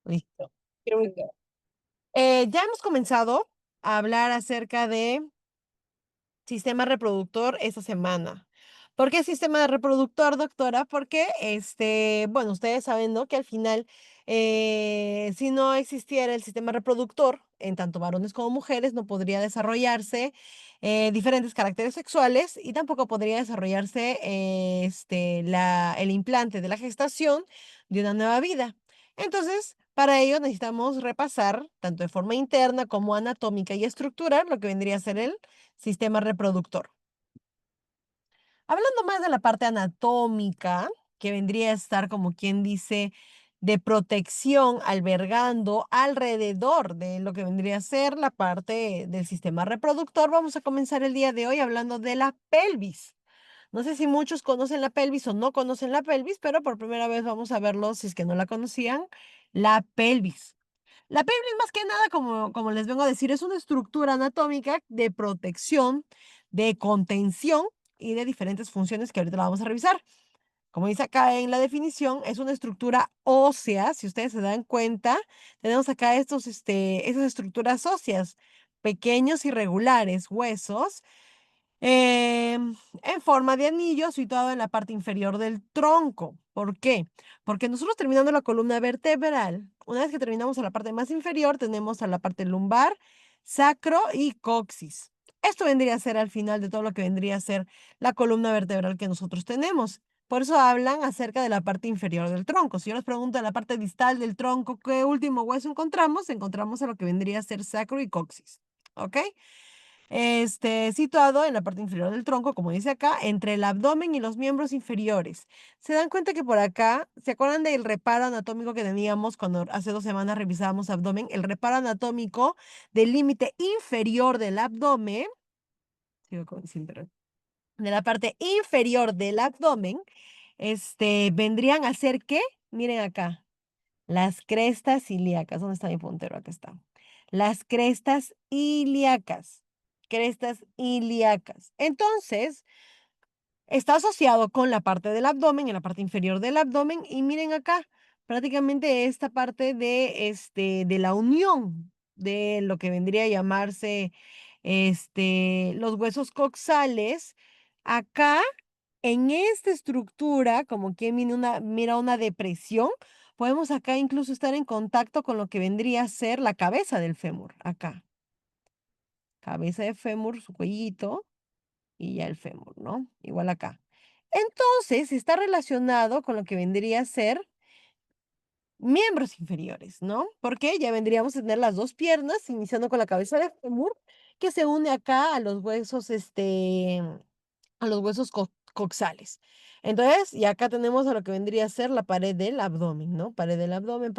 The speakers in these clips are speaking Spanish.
Listo. Here we go. Ya hemos comenzado a hablar acerca de sistema reproductor esta semana. ¿Por qué sistema reproductor, doctora? Porque, bueno, ustedes saben, ¿no? Que al final, si no existiera el sistema reproductor, en tanto varones como mujeres, no podría desarrollarse diferentes caracteres sexuales y tampoco podría desarrollarse el implante de la gestación de una nueva vida. Entonces, para ello necesitamos repasar, tanto de forma interna como anatómica y estructural, lo que vendría a ser el sistema reproductor. Hablando más de la parte anatómica, que vendría a estar como quien dice de protección, albergando alrededor de lo que vendría a ser la parte del sistema reproductor, vamos a comenzar el día de hoy hablando de la pelvis. No sé si muchos conocen la pelvis o no conocen la pelvis, pero por primera vez vamos a verlo si es que no la conocían, la pelvis. La pelvis, más que nada, como les vengo a decir, es una estructura anatómica de protección, de contención y de diferentes funciones que ahorita la vamos a revisar. Como dice acá en la definición, es una estructura ósea. Si ustedes se dan cuenta, tenemos acá esas estructuras óseas, pequeños irregulares, huesos en forma de anillo situado en la parte inferior del tronco. ¿Por qué? Porque nosotros terminando la columna vertebral, una vez que terminamos a la parte más inferior, tenemos a la parte lumbar, sacro y coxis. Esto vendría a ser al final de todo lo que vendría a ser la columna vertebral que nosotros tenemos. Por eso hablan acerca de la parte inferior del tronco. Si yo les pregunto en la parte distal del tronco, ¿qué último hueso encontramos? Encontramos a lo que vendría a ser sacro y coxis. ¿Ok? Situado en la parte inferior del tronco, como dice acá, entre el abdomen y los miembros inferiores. Se dan cuenta que por acá, ¿se acuerdan del reparo anatómico que teníamos cuando hace 2 semanas revisábamos abdomen? El reparo anatómico del límite inferior del abdomen, sigo sin perdón, de la parte inferior del abdomen, vendrían a ser ¿qué? Miren acá, las crestas ilíacas. ¿Dónde está mi puntero? Acá está. Las crestas ilíacas. Crestas ilíacas. Entonces, está asociado con la parte del abdomen, en la parte inferior del abdomen. Y miren acá, prácticamente esta parte de la unión de lo que vendría a llamarse los huesos coxales. Acá, en esta estructura, como que mira una depresión, podemos acá incluso estar en contacto con lo que vendría a ser la cabeza del fémur. Acá, cabeza de fémur, su cuellito y ya el fémur, ¿no? Igual acá. Entonces, está relacionado con lo que vendría a ser miembros inferiores, ¿no? Porque ya vendríamos a tener las dos piernas, iniciando con la cabeza de fémur, que se une acá a los huesos coxales. Entonces, y acá tenemos a lo que vendría a ser la pared del abdomen, ¿no? Pared del abdomen,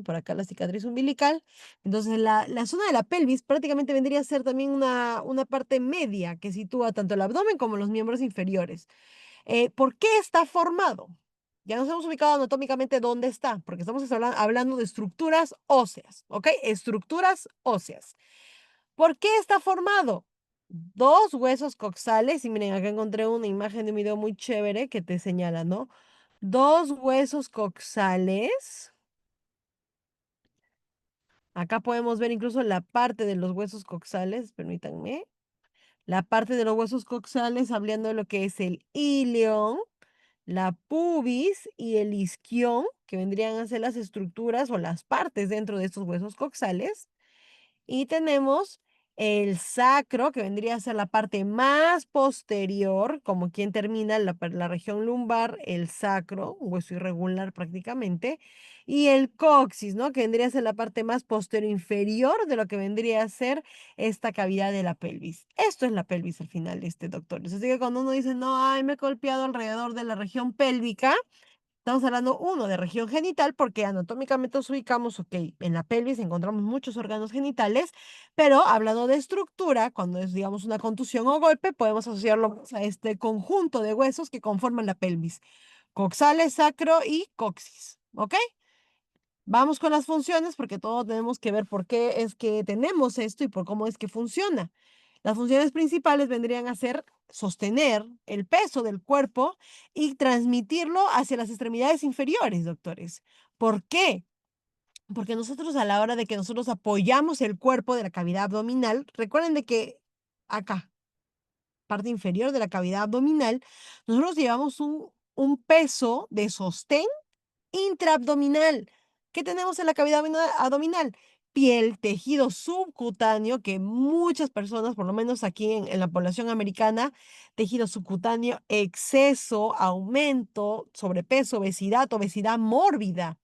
por acá la cicatriz umbilical. Entonces, la zona de la pelvis prácticamente vendría a ser también una parte media que sitúa tanto el abdomen como los miembros inferiores. ¿Por qué está formado? Ya nos hemos ubicado anatómicamente dónde está, porque estamos hablando de estructuras óseas, ¿ok? Estructuras óseas. ¿Por qué está formado? Dos huesos coxales, y miren, acá encontré una imagen de un video muy chévere que te señala, ¿no? Dos huesos coxales. Acá podemos ver incluso la parte de los huesos coxales, permítanme. La parte de los huesos coxales, hablando de lo que es el ilion, la pubis y el isquión, que vendrían a ser las estructuras o las partes dentro de estos huesos coxales. Y tenemos el sacro, que vendría a ser la parte más posterior, como quien termina la región lumbar, el sacro, un hueso irregular prácticamente, y el coxis, ¿no? Que vendría a ser la parte más posterior inferior de lo que vendría a ser esta cavidad de la pelvis. Esto es la pelvis al final, doctor. Así que cuando uno dice, no, ay, me he golpeado alrededor de la región pélvica, estamos hablando, uno, de región genital, porque anatómicamente nos ubicamos, ok, en la pelvis encontramos muchos órganos genitales, pero hablando de estructura, cuando es, digamos, una contusión o golpe, podemos asociarlo a este conjunto de huesos que conforman la pelvis, coxales, sacro y coxis, ¿ok? Vamos con las funciones porque todos tenemos que ver por qué es que tenemos esto y por cómo es que funciona. Las funciones principales vendrían a ser sostener el peso del cuerpo y transmitirlo hacia las extremidades inferiores, doctores. ¿Por qué? porque nosotros a la hora de que nosotros apoyamos el cuerpo de la cavidad abdominal, recuerden de que acá, parte inferior de la cavidad abdominal, nosotros llevamos un peso de sostén intraabdominal. ¿Qué tenemos en la cavidad abdominal? Piel, tejido subcutáneo, que muchas personas, por lo menos aquí en la población americana, tejido subcutáneo, exceso, aumento, sobrepeso, obesidad mórbida.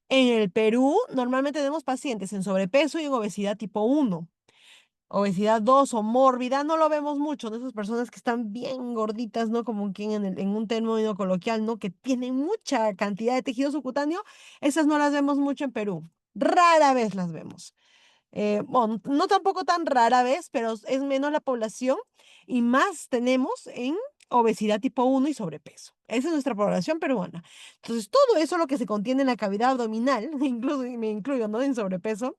En el Perú, normalmente tenemos pacientes en sobrepeso y en obesidad tipo 1. Obesidad 2 o mórbida, no lo vemos mucho, de esas personas que están bien gorditas, ¿no? Como quien en un término coloquial, ¿no? Que tienen mucha cantidad de tejido subcutáneo, esas no las vemos mucho en Perú. Rara vez las vemos. Bueno, no tampoco tan rara vez, pero es menos la población y más tenemos en obesidad tipo 1 y sobrepeso. Esa es nuestra población peruana. Entonces, todo eso lo que se contiene en la cavidad abdominal, incluso y me incluyo, ¿no? En sobrepeso,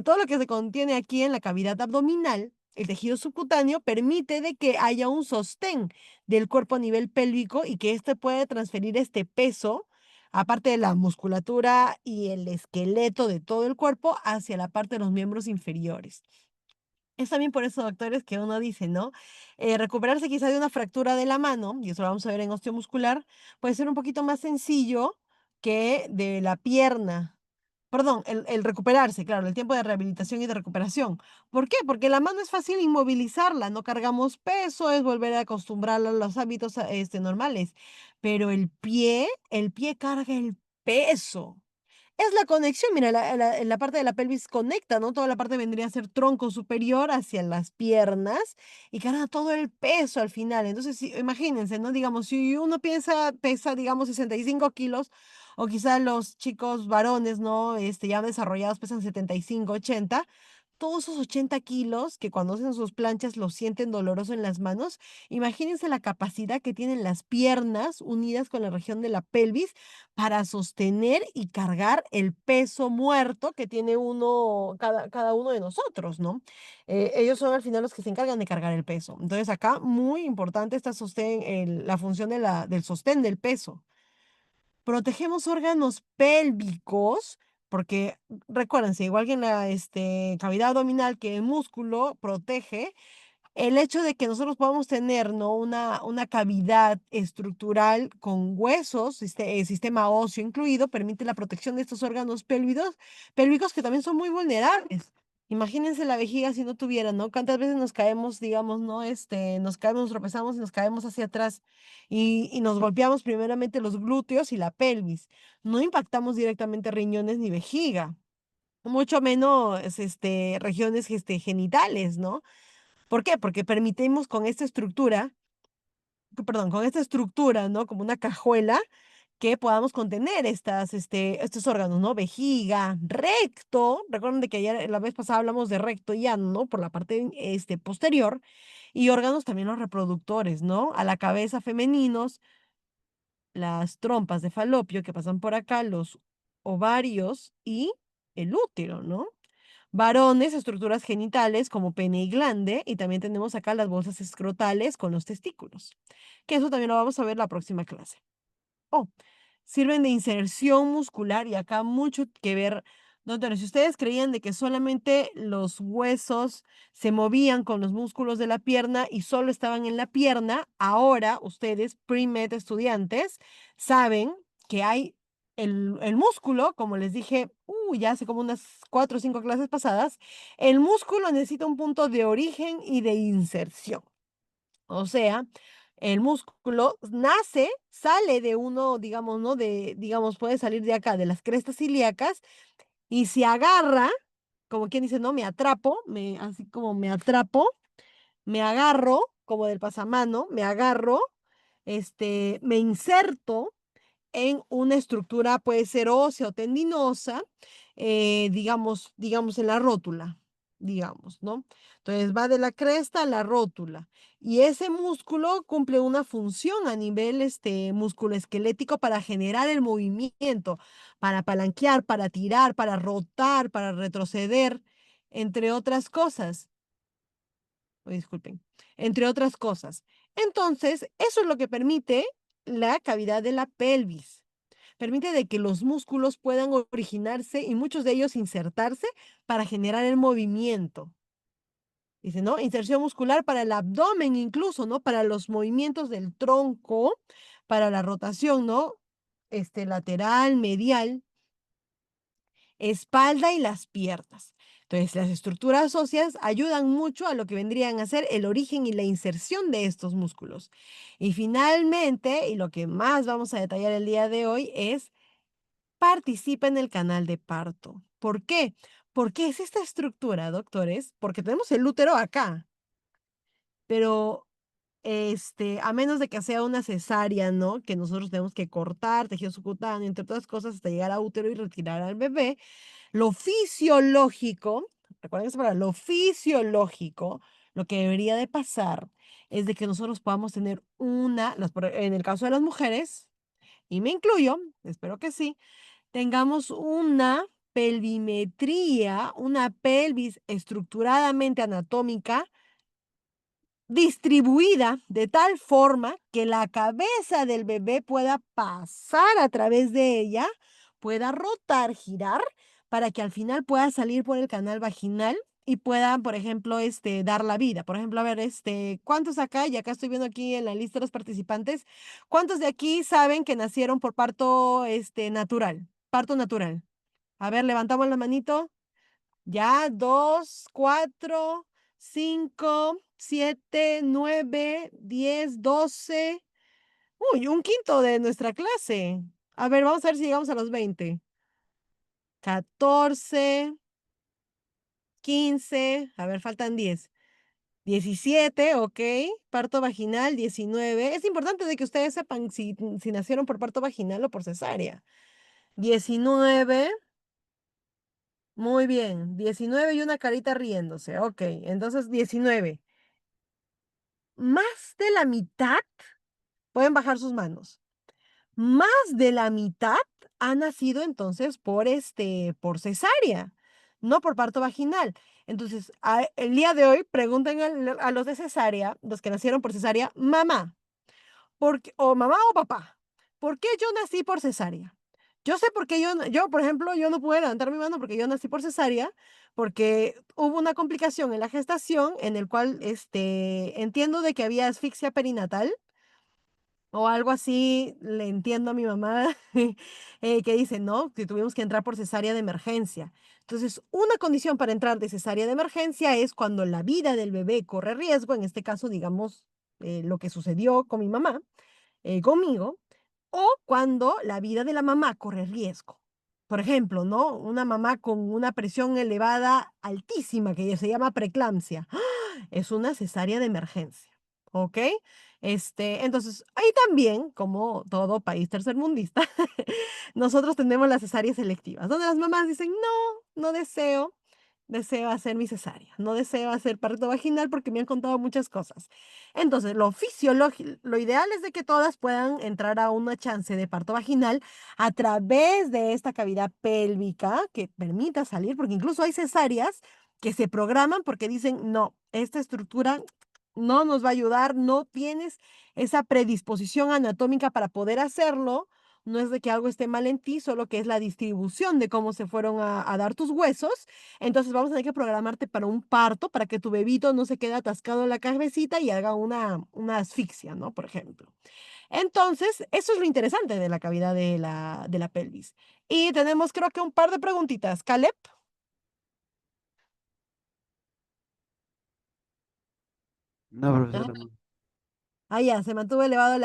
todo lo que se contiene aquí en la cavidad abdominal, el tejido subcutáneo, permite de que haya un sostén del cuerpo a nivel pélvico y que éste puede transferir este peso aparte de la musculatura y el esqueleto de todo el cuerpo, hacia la parte de los miembros inferiores. Es también por eso, doctores, que uno dice, ¿no? Recuperarse quizá de una fractura de la mano, y eso lo vamos a ver en osteomuscular, puede ser un poquito más sencillo que de la pierna. Perdón, el recuperarse, claro, el tiempo de rehabilitación y de recuperación. ¿Por qué? Porque la mano es fácil inmovilizarla, no cargamos peso, es volver a acostumbrarla a los hábitos normales. Pero el pie carga el peso. Es la conexión, mira, en la parte de la pelvis conecta, ¿no? Toda la parte vendría a ser tronco superior hacia las piernas y carga todo el peso al final. Entonces, imagínense, ¿no? Digamos, si uno pesa, digamos, 65 kilos, o quizá los chicos varones, ¿no? Ya desarrollados pesan 75, 80, todos esos 80 kilos que cuando hacen sus planchas lo sienten doloroso en las manos, imagínense la capacidad que tienen las piernas unidas con la región de la pelvis para sostener y cargar el peso muerto que tiene cada uno de nosotros, ¿no? Ellos son al final los que se encargan de cargar el peso. Entonces acá muy importante esta la función del sostén del peso. Protegemos órganos pélvicos porque recuérdense, igual que en la cavidad abdominal que el músculo protege, el hecho de que nosotros podamos tener, ¿no? Una cavidad estructural con huesos, sistema óseo incluido, permite la protección de estos órganos pélvicos que también son muy vulnerables. Imagínense la vejiga si no tuviera, ¿no? ¿Cuántas veces nos caemos, digamos, ¿no? Nos caemos, nos tropezamos y nos caemos hacia atrás y nos golpeamos primeramente los glúteos y la pelvis. No impactamos directamente riñones ni vejiga, mucho menos, regiones, genitales, ¿no? ¿Por qué? Porque permitimos con esta estructura, perdón, con esta estructura, ¿no? Como una cajuela, que podamos contener estos órganos, ¿no? Vejiga, recto. Recuerden de que ayer, la vez pasada hablamos de recto y ano, ¿no? Por la parte posterior. Y órganos también los reproductores, ¿no? A la cabeza femeninos, las trompas de falopio que pasan por acá, los ovarios y el útero, ¿no? Varones, estructuras genitales como pene y glande, y también tenemos acá las bolsas escrotales con los testículos, que eso también lo vamos a ver la próxima clase. Oh, sirven de inserción muscular y acá mucho que ver. Doctores, si ustedes creían de que solamente los huesos se movían con los músculos de la pierna y solo estaban en la pierna, ahora ustedes, pre-med estudiantes, saben que hay el músculo, como les dije, ya hace como unas 4 o 5 clases pasadas, el músculo necesita un punto de origen y de inserción. O sea, el músculo nace, sale de uno, digamos, ¿no? Digamos, puede salir de acá, de las crestas ilíacas, y se agarra, como quien dice, no, me atrapo, así como me atrapo, me agarro, como del pasamano, me agarro, me inserto en una estructura, puede ser ósea o tendinosa, digamos en la rótula, digamos, ¿no? Entonces va de la cresta a la rótula y ese músculo cumple una función a nivel musculoesquelético para generar el movimiento, para palanquear, para tirar, para rotar, para retroceder, entre otras cosas. Disculpen, entre otras cosas. Entonces, eso es lo que permite la cavidad de la pelvis. permite de que los músculos puedan originarse y muchos de ellos insertarse para generar el movimiento. Dice, ¿no? Inserción muscular para el abdomen incluso, ¿no? Para los movimientos del tronco, para la rotación, ¿no? Lateral, medial, espalda y las piernas. Entonces, las estructuras óseas ayudan mucho a lo que vendrían a ser el origen y la inserción de estos músculos. Y finalmente, y lo que más vamos a detallar el día de hoy es participa en el canal de parto. ¿Por qué? Porque es esta estructura, doctores, porque tenemos el útero acá, pero a menos de que sea una cesárea, ¿no? Que nosotros tenemos que cortar tejido subcutáneo, entre otras cosas, hasta llegar a útero y retirar al bebé, lo fisiológico, recuerden esa palabra, lo fisiológico, lo que debería de pasar es de que nosotros podamos tener en el caso de las mujeres, y me incluyo, espero que sí, tengamos una pelvimetría, una pelvis estructuradamente anatómica distribuida de tal forma que la cabeza del bebé pueda pasar a través de ella, pueda rotar, girar, para que al final pueda salir por el canal vaginal y pueda, por ejemplo, dar la vida. Por ejemplo, a ver, ¿cuántos acá? Y acá estoy viendo aquí en la lista de los participantes, ¿cuántos de aquí saben que nacieron por parto, natural? Parto natural. A ver, levantamos la manito. Ya, 2, 4, 5, 7, 9, 10, 12. Uy, un quinto de nuestra clase. A ver, vamos a ver si llegamos a los 20. 14, 15. A ver, faltan 10. 17, ok. Parto vaginal, 19. Es importante de que ustedes sepan si nacieron por parto vaginal o por cesárea. 19. Muy bien. 19 y una carita riéndose. Ok, entonces 19. Más de la mitad, pueden bajar sus manos, más de la mitad ha nacido entonces por cesárea, no por parto vaginal. Entonces, el día de hoy pregunten a los de cesárea, los que nacieron por cesárea, mamá, o mamá o papá, ¿por qué yo nací por cesárea? Yo sé por qué yo, por ejemplo, yo no pude levantar mi mano porque yo nací por cesárea, porque hubo una complicación en la gestación en el cual, entiendo de que había asfixia perinatal o algo así, le entiendo a mi mamá, que dice, no, que tuvimos que entrar por cesárea de emergencia. Entonces, una condición para entrar de cesárea de emergencia es cuando la vida del bebé corre riesgo, en este caso, digamos, lo que sucedió con mi mamá, conmigo, o cuando la vida de la mamá corre riesgo. Por ejemplo, ¿no? Una mamá con una presión elevada altísima, que ya se llama preeclampsia, es una cesárea de emergencia, ¿ok? Entonces, ahí también, como todo país tercermundista, nosotros tenemos las cesáreas selectivas, donde las mamás dicen, no, no deseo hacer mi cesárea, no deseo hacer parto vaginal porque me han contado muchas cosas. Entonces, lo fisiológico, lo ideal es de que todas puedan entrar a una chance de parto vaginal a través de esta cavidad pélvica que permita salir, porque incluso hay cesáreas que se programan porque dicen, no, esta estructura no nos va a ayudar, no tienes esa predisposición anatómica para poder hacerlo, no es de que algo esté mal en ti, solo que es la distribución de cómo se fueron a dar tus huesos. Entonces vamos a tener que programarte para un parto, para que tu bebito no se quede atascado en la cabecita y haga una asfixia, ¿no? Por ejemplo. Entonces, eso es lo interesante de la cavidad de la pelvis. Y tenemos creo que un par de preguntitas. Caleb. No, Ajá. profesora, no. Ah, ya, se mantuvo elevado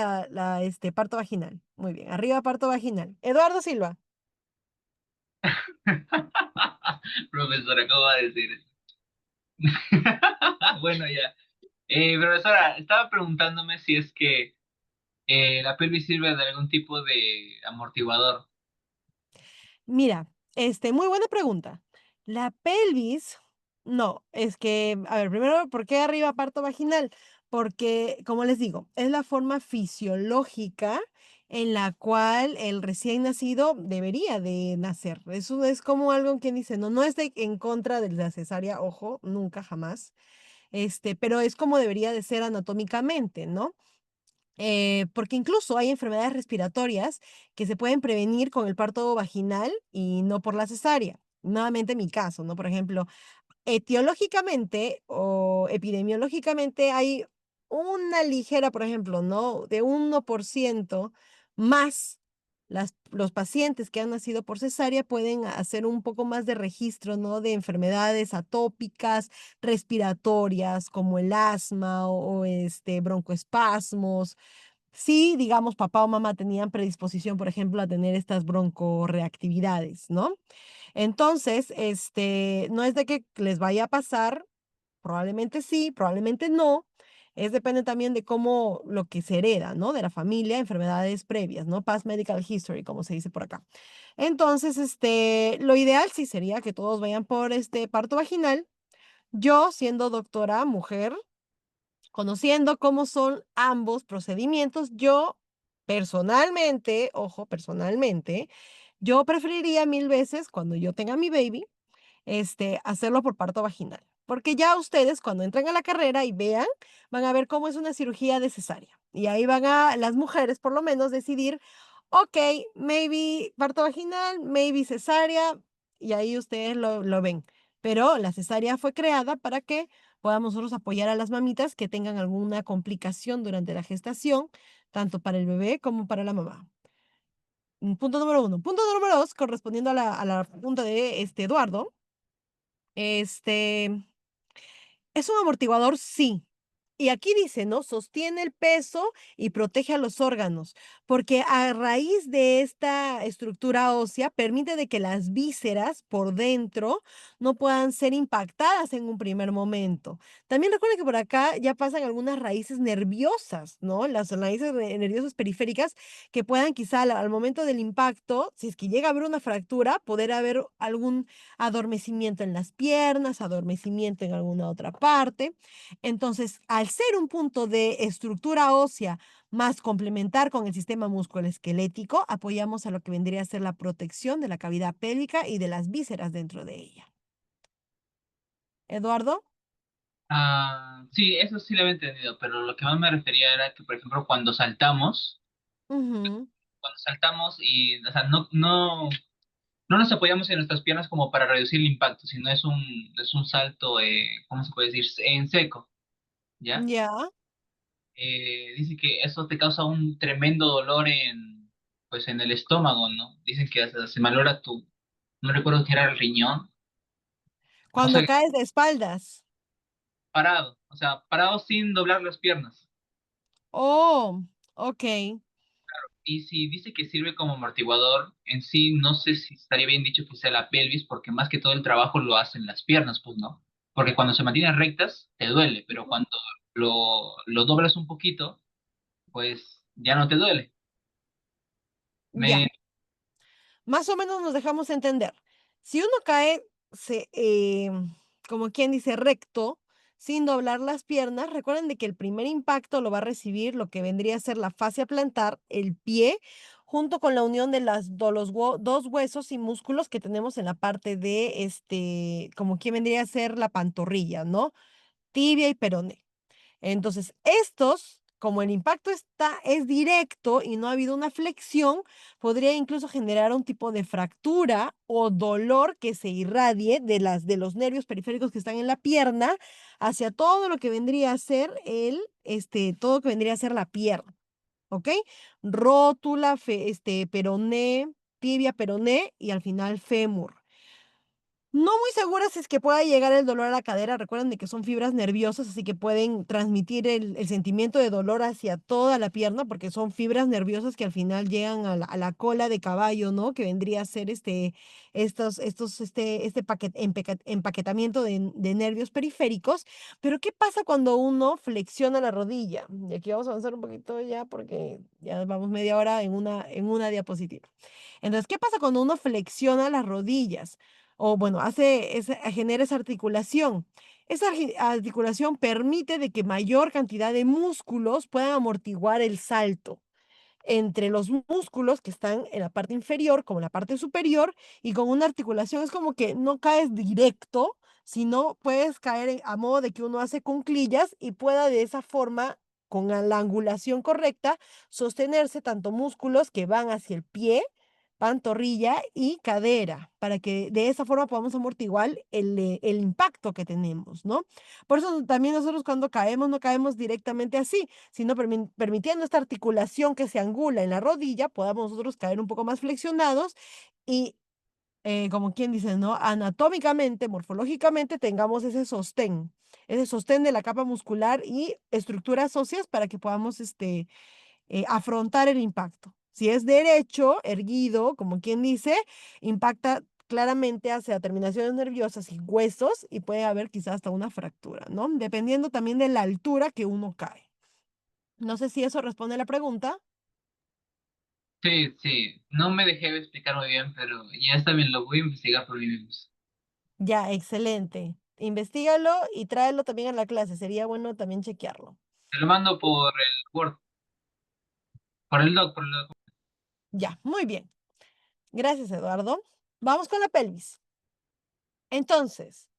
parto vaginal. Muy bien, arriba parto vaginal. Eduardo Silva. Profesora, ¿cómo va a decir eso? Bueno, ya. Profesora, estaba preguntándome si es que la pelvis sirve de algún tipo de amortiguador. Mira, muy buena pregunta. La pelvis, no, es que, a ver, primero, ¿por qué arriba parto vaginal? Porque, como les digo, es la forma fisiológica en la cual el recién nacido debería de nacer. Eso es como algo que dice, no, no estoy en contra de la cesárea, ojo, nunca jamás, pero es como debería de ser anatómicamente, ¿no? porque incluso hay enfermedades respiratorias que se pueden prevenir con el parto vaginal y no por la cesárea. Nuevamente mi caso, ¿no? Por ejemplo, etiológicamente o epidemiológicamente hay una ligera, por ejemplo, ¿no? De 1% más los pacientes que han nacido por cesárea pueden hacer un poco más de registro, ¿no? De enfermedades atópicas, respiratorias, como el asma o broncoespasmos. Sí, digamos, papá o mamá tenían predisposición, por ejemplo, a tener estas broncoreactividades, ¿no? Entonces, no es de que les vaya a pasar, probablemente sí, probablemente no. Depende también de cómo lo que se hereda, ¿no? De la familia, enfermedades previas, ¿no? Past medical history, como se dice por acá. Entonces, lo ideal sí sería que todos vayan por este parto vaginal. Yo, siendo doctora, mujer, conociendo cómo son ambos procedimientos, yo personalmente, ojo, personalmente, yo preferiría mil veces cuando yo tenga mi baby hacerlo por parto vaginal. Porque ya ustedes cuando entren a la carrera y vean, van a ver cómo es una cirugía de cesárea. Y ahí van a las mujeres por lo menos decidir, ok, maybe parto vaginal, maybe cesárea, y ahí ustedes lo ven. Pero la cesárea fue creada para que podamos nosotros apoyar a las mamitas que tengan alguna complicación durante la gestación, tanto para el bebé como para la mamá. Punto número uno. Punto número dos, correspondiendo a la pregunta de Eduardo. Este, ¿Es un amortiguador? Sí. Y aquí dice, ¿no? Sostiene el peso y protege a los órganos, porque a raíz de esta estructura ósea permite de que las vísceras por dentro no puedan ser impactadas en un primer momento. También recuerden que por acá ya pasan algunas raíces nerviosas, ¿no? Las raíces nerviosas periféricas que puedan quizá al momento del impacto, si es que llega a haber una fractura, poder haber algún adormecimiento en las piernas, adormecimiento en alguna otra parte. Entonces, al ser un punto de estructura ósea más complementar con el sistema musculoesquelético, apoyamos a lo que vendría a ser la protección de la cavidad pélvica y de las vísceras dentro de ella. ¿Eduardo? Sí, eso sí lo había entendido, pero lo que más me refería era que, por ejemplo, Ujú. cuando saltamos y, o sea, no nos apoyamos en nuestras piernas como para reducir el impacto, sino es un salto, ¿cómo se puede decir? En seco, ¿ya? Ya. Dice que eso te causa un tremendo dolor pues en el estómago, ¿no? Dicen que hasta se malora no recuerdo si era el riñón, no Cuando sé, caes de espaldas. parado, o sea, parado sin doblar las piernas. Oh, ok. Y si dice que sirve como amortiguador, en sí no sé si estaría bien dicho que sea la pelvis, porque más que todo el trabajo lo hacen las piernas, pues no. Porque cuando se mantienen rectas, te duele, pero cuando lo doblas un poquito, pues ya no te duele. Ya. Me, Más o menos nos dejamos entender. Si uno cae, como quien dice, recto, sin doblar las piernas, recuerden de que el primer impacto lo va a recibir lo que vendría a ser la fascia plantar, el pie, junto con la unión de los dos huesos y músculos que tenemos en la parte de, como quien vendría a ser la pantorrilla, ¿no? Tibia y peroné. Entonces, estos, como el impacto es directo y no ha habido una flexión, podría incluso generar un tipo de fractura o dolor que se irradie de los nervios periféricos que están en la pierna hacia todo lo que vendría a ser todo lo que vendría a ser la pierna, ¿ok? Rótula, peroné, tibia, peroné y al final fémur. No muy segura si es que pueda llegar el dolor a la cadera. Recuerden de que son fibras nerviosas, así que pueden transmitir el sentimiento de dolor hacia toda la pierna, porque son fibras nerviosas que al final llegan a la cola de caballo, ¿no? Que vendría a ser empaquetamiento de nervios periféricos. Pero, ¿qué pasa cuando uno flexiona la rodilla? Y aquí vamos a avanzar un poquito ya, porque ya vamos media hora en una diapositiva. Entonces, ¿qué pasa cuando uno flexiona las rodillas? O bueno, genera esa articulación. Esa articulación permite de que mayor cantidad de músculos puedan amortiguar el salto entre los músculos que están en la parte inferior como en la parte superior, y con una articulación es como que no caes directo, sino puedes caer a modo de que uno hace cuclillas y pueda de esa forma con la angulación correcta, sostenerse tanto músculos que van hacia el pie, pantorrilla y cadera, para que de esa forma podamos amortiguar el impacto que tenemos, ¿no? Por eso también nosotros cuando caemos no caemos directamente así, sino permitiendo esta articulación que se angula en la rodilla, podamos nosotros caer un poco más flexionados y como quien dice, ¿no? Anatómicamente, morfológicamente, tengamos ese sostén de la capa muscular y estructuras óseas para que podamos afrontar el impacto. Si es derecho, erguido, como quien dice, impacta claramente hacia terminaciones nerviosas y huesos y puede haber quizás hasta una fractura, ¿no? Dependiendo también de la altura que uno cae. No sé si eso responde a la pregunta. Sí, sí, no me dejé explicar muy bien, pero ya está bien, lo voy a investigar por mí mismo. Ya, excelente. Investígalo y tráelo también a la clase. Sería bueno también chequearlo. Te lo mando por el Word, por el doc. Ya, muy bien. Gracias, Eduardo. Vamos con la pelvis. Entonces,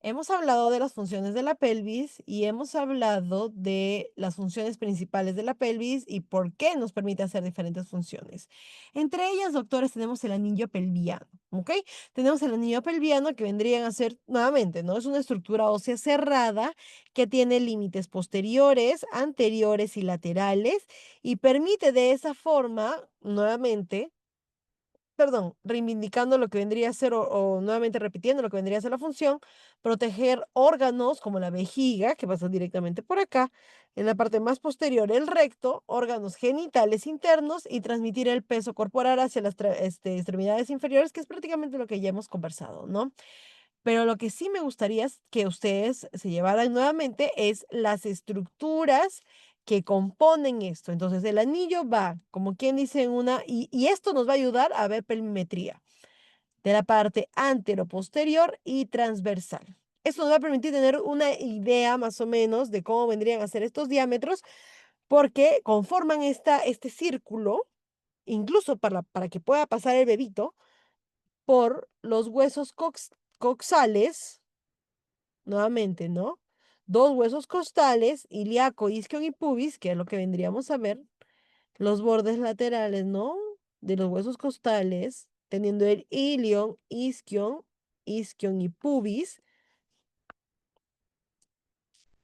hemos hablado de las funciones de la pelvis y hemos hablado de las funciones principales de la pelvis y por qué nos permite hacer diferentes funciones. Entre ellas, doctores, tenemos el anillo pelviano, ¿ok? Tenemos el anillo pelviano que vendrían a ser, nuevamente, ¿no? Es una estructura ósea cerrada que tiene límites posteriores, anteriores y laterales y permite de esa forma, nuevamente, perdón, reivindicando lo que vendría a ser o nuevamente repitiendo lo que vendría a ser la función, proteger órganos como la vejiga, que pasa directamente por acá, en la parte más posterior el recto, órganos genitales internos y transmitir el peso corporal hacia las extremidades inferiores, que es prácticamente lo que ya hemos conversado, ¿no? Pero lo que sí me gustaría es que ustedes se llevaran nuevamente es las estructuras que componen esto. Entonces, el anillo va, como quien dice, en una, y esto nos va a ayudar a ver pelvimetría de la parte antero-posterior y transversal. Esto nos va a permitir tener una idea más o menos de cómo vendrían a ser estos diámetros, porque conforman este círculo, incluso para que pueda pasar el bebito, por los huesos coxales nuevamente, ¿no? Dos huesos costales, ilíaco, isquion y pubis, que es lo que vendríamos a ver, los bordes laterales, ¿no? De los huesos costales, teniendo el ilion, isquion y pubis,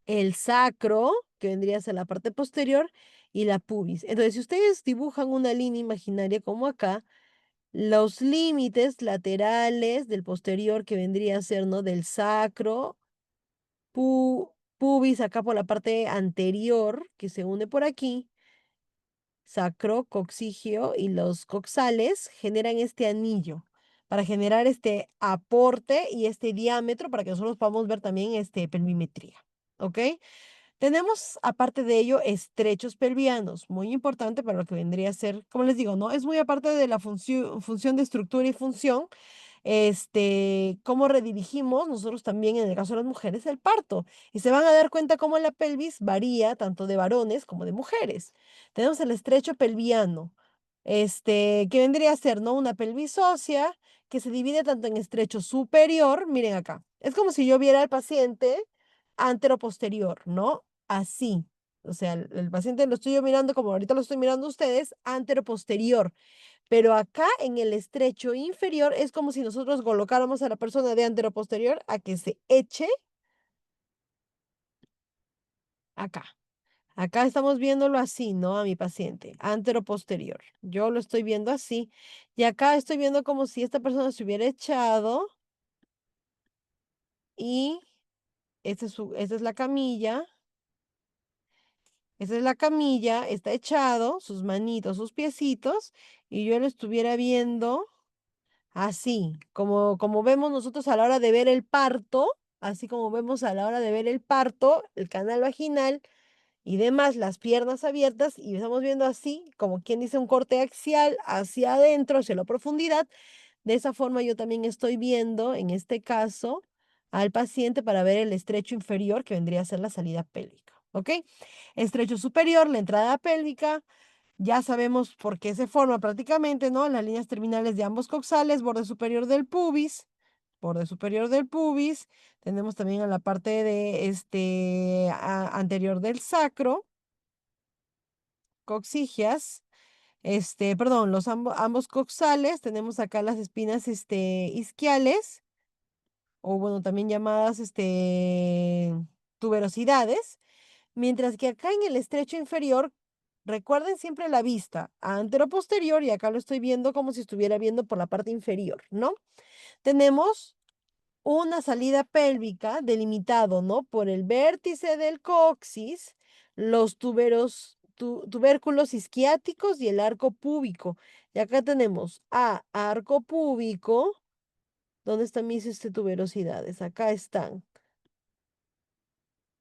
el sacro, que vendría a ser la parte posterior, y la pubis. Entonces, si ustedes dibujan una línea imaginaria como acá, los límites laterales del posterior, que vendría a ser, ¿no? Del sacro, pubis acá por la parte anterior que se une por aquí, sacro, coxigio y los coxales generan este anillo para generar este aporte y este diámetro para que nosotros podamos ver también pelvimetría. ¿Ok? Tenemos, aparte de ello, estrechos pelvianos, muy importante para lo que vendría a ser, como les digo, ¿no? Es muy aparte de la función de estructura y función, cómo redirigimos nosotros también en el caso de las mujeres el parto. Y se van a dar cuenta cómo la pelvis varía tanto de varones como de mujeres. Tenemos el estrecho pelviano, que vendría a ser, ¿no? Una pelvis ósea que se divide tanto en estrecho superior, miren acá. Es como si yo viera al paciente antero-posterior, ¿no? Así. O sea, el paciente lo estoy yo mirando como ahorita lo estoy mirando ustedes, antero-posterior. Pero acá en el estrecho inferior es como si nosotros colocáramos a la persona de antero-posterior a que se eche acá. Acá estamos viéndolo así, ¿no? A mi paciente, antero-posterior. Yo lo estoy viendo así. Y acá estoy viendo como si esta persona se hubiera echado y esta es la camilla. Esta es la camilla, está echado, sus manitos, sus piecitos, y yo lo estuviera viendo así, como vemos nosotros a la hora de ver el parto, así como vemos a la hora de ver el parto, el canal vaginal y demás, las piernas abiertas, y estamos viendo así, como quien dice un corte axial hacia adentro, hacia la profundidad. De esa forma yo también estoy viendo, en este caso, al paciente para ver el estrecho inferior, que vendría a ser la salida pélvica, ¿ok? Estrecho superior, la entrada pélvica, ya sabemos por qué se forma prácticamente, ¿no? Las líneas terminales de ambos coxales, borde superior del pubis. Tenemos también a la parte de anterior del sacro. coxigias, perdón, ambos coxales, tenemos acá las espinas, isquiales, o bueno, también llamadas, tuberosidades, mientras que acá en el estrecho inferior, recuerden siempre la vista, anteroposterior, y acá lo estoy viendo como si estuviera viendo por la parte inferior, ¿no? Tenemos una salida pélvica delimitado, ¿no? Por el vértice del coxis, los tubérculos isquiáticos y el arco púbico. Y acá tenemos arco púbico. ¿Dónde están mis tuberosidades? Acá están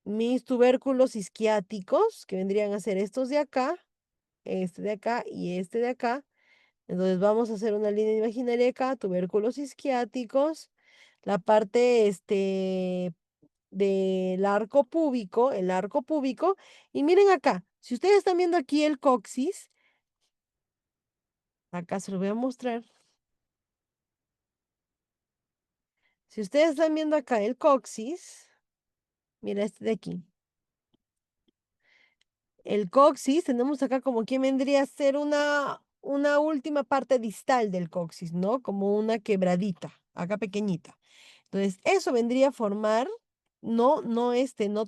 mis tubérculos isquiáticos, que vendrían a ser estos de acá, este de acá y este de acá. Entonces vamos a hacer una línea imaginaria acá, tubérculos isquiáticos, la parte del arco púbico, el arco púbico. Y miren acá, si ustedes están viendo aquí el coxis, acá se lo voy a mostrar. Si ustedes están viendo acá el coxis, mira este de aquí. El coxis, tenemos acá como quien vendría a ser una última parte distal del coxis, ¿no? Como una quebradita, acá pequeñita. Entonces, eso vendría a formar, no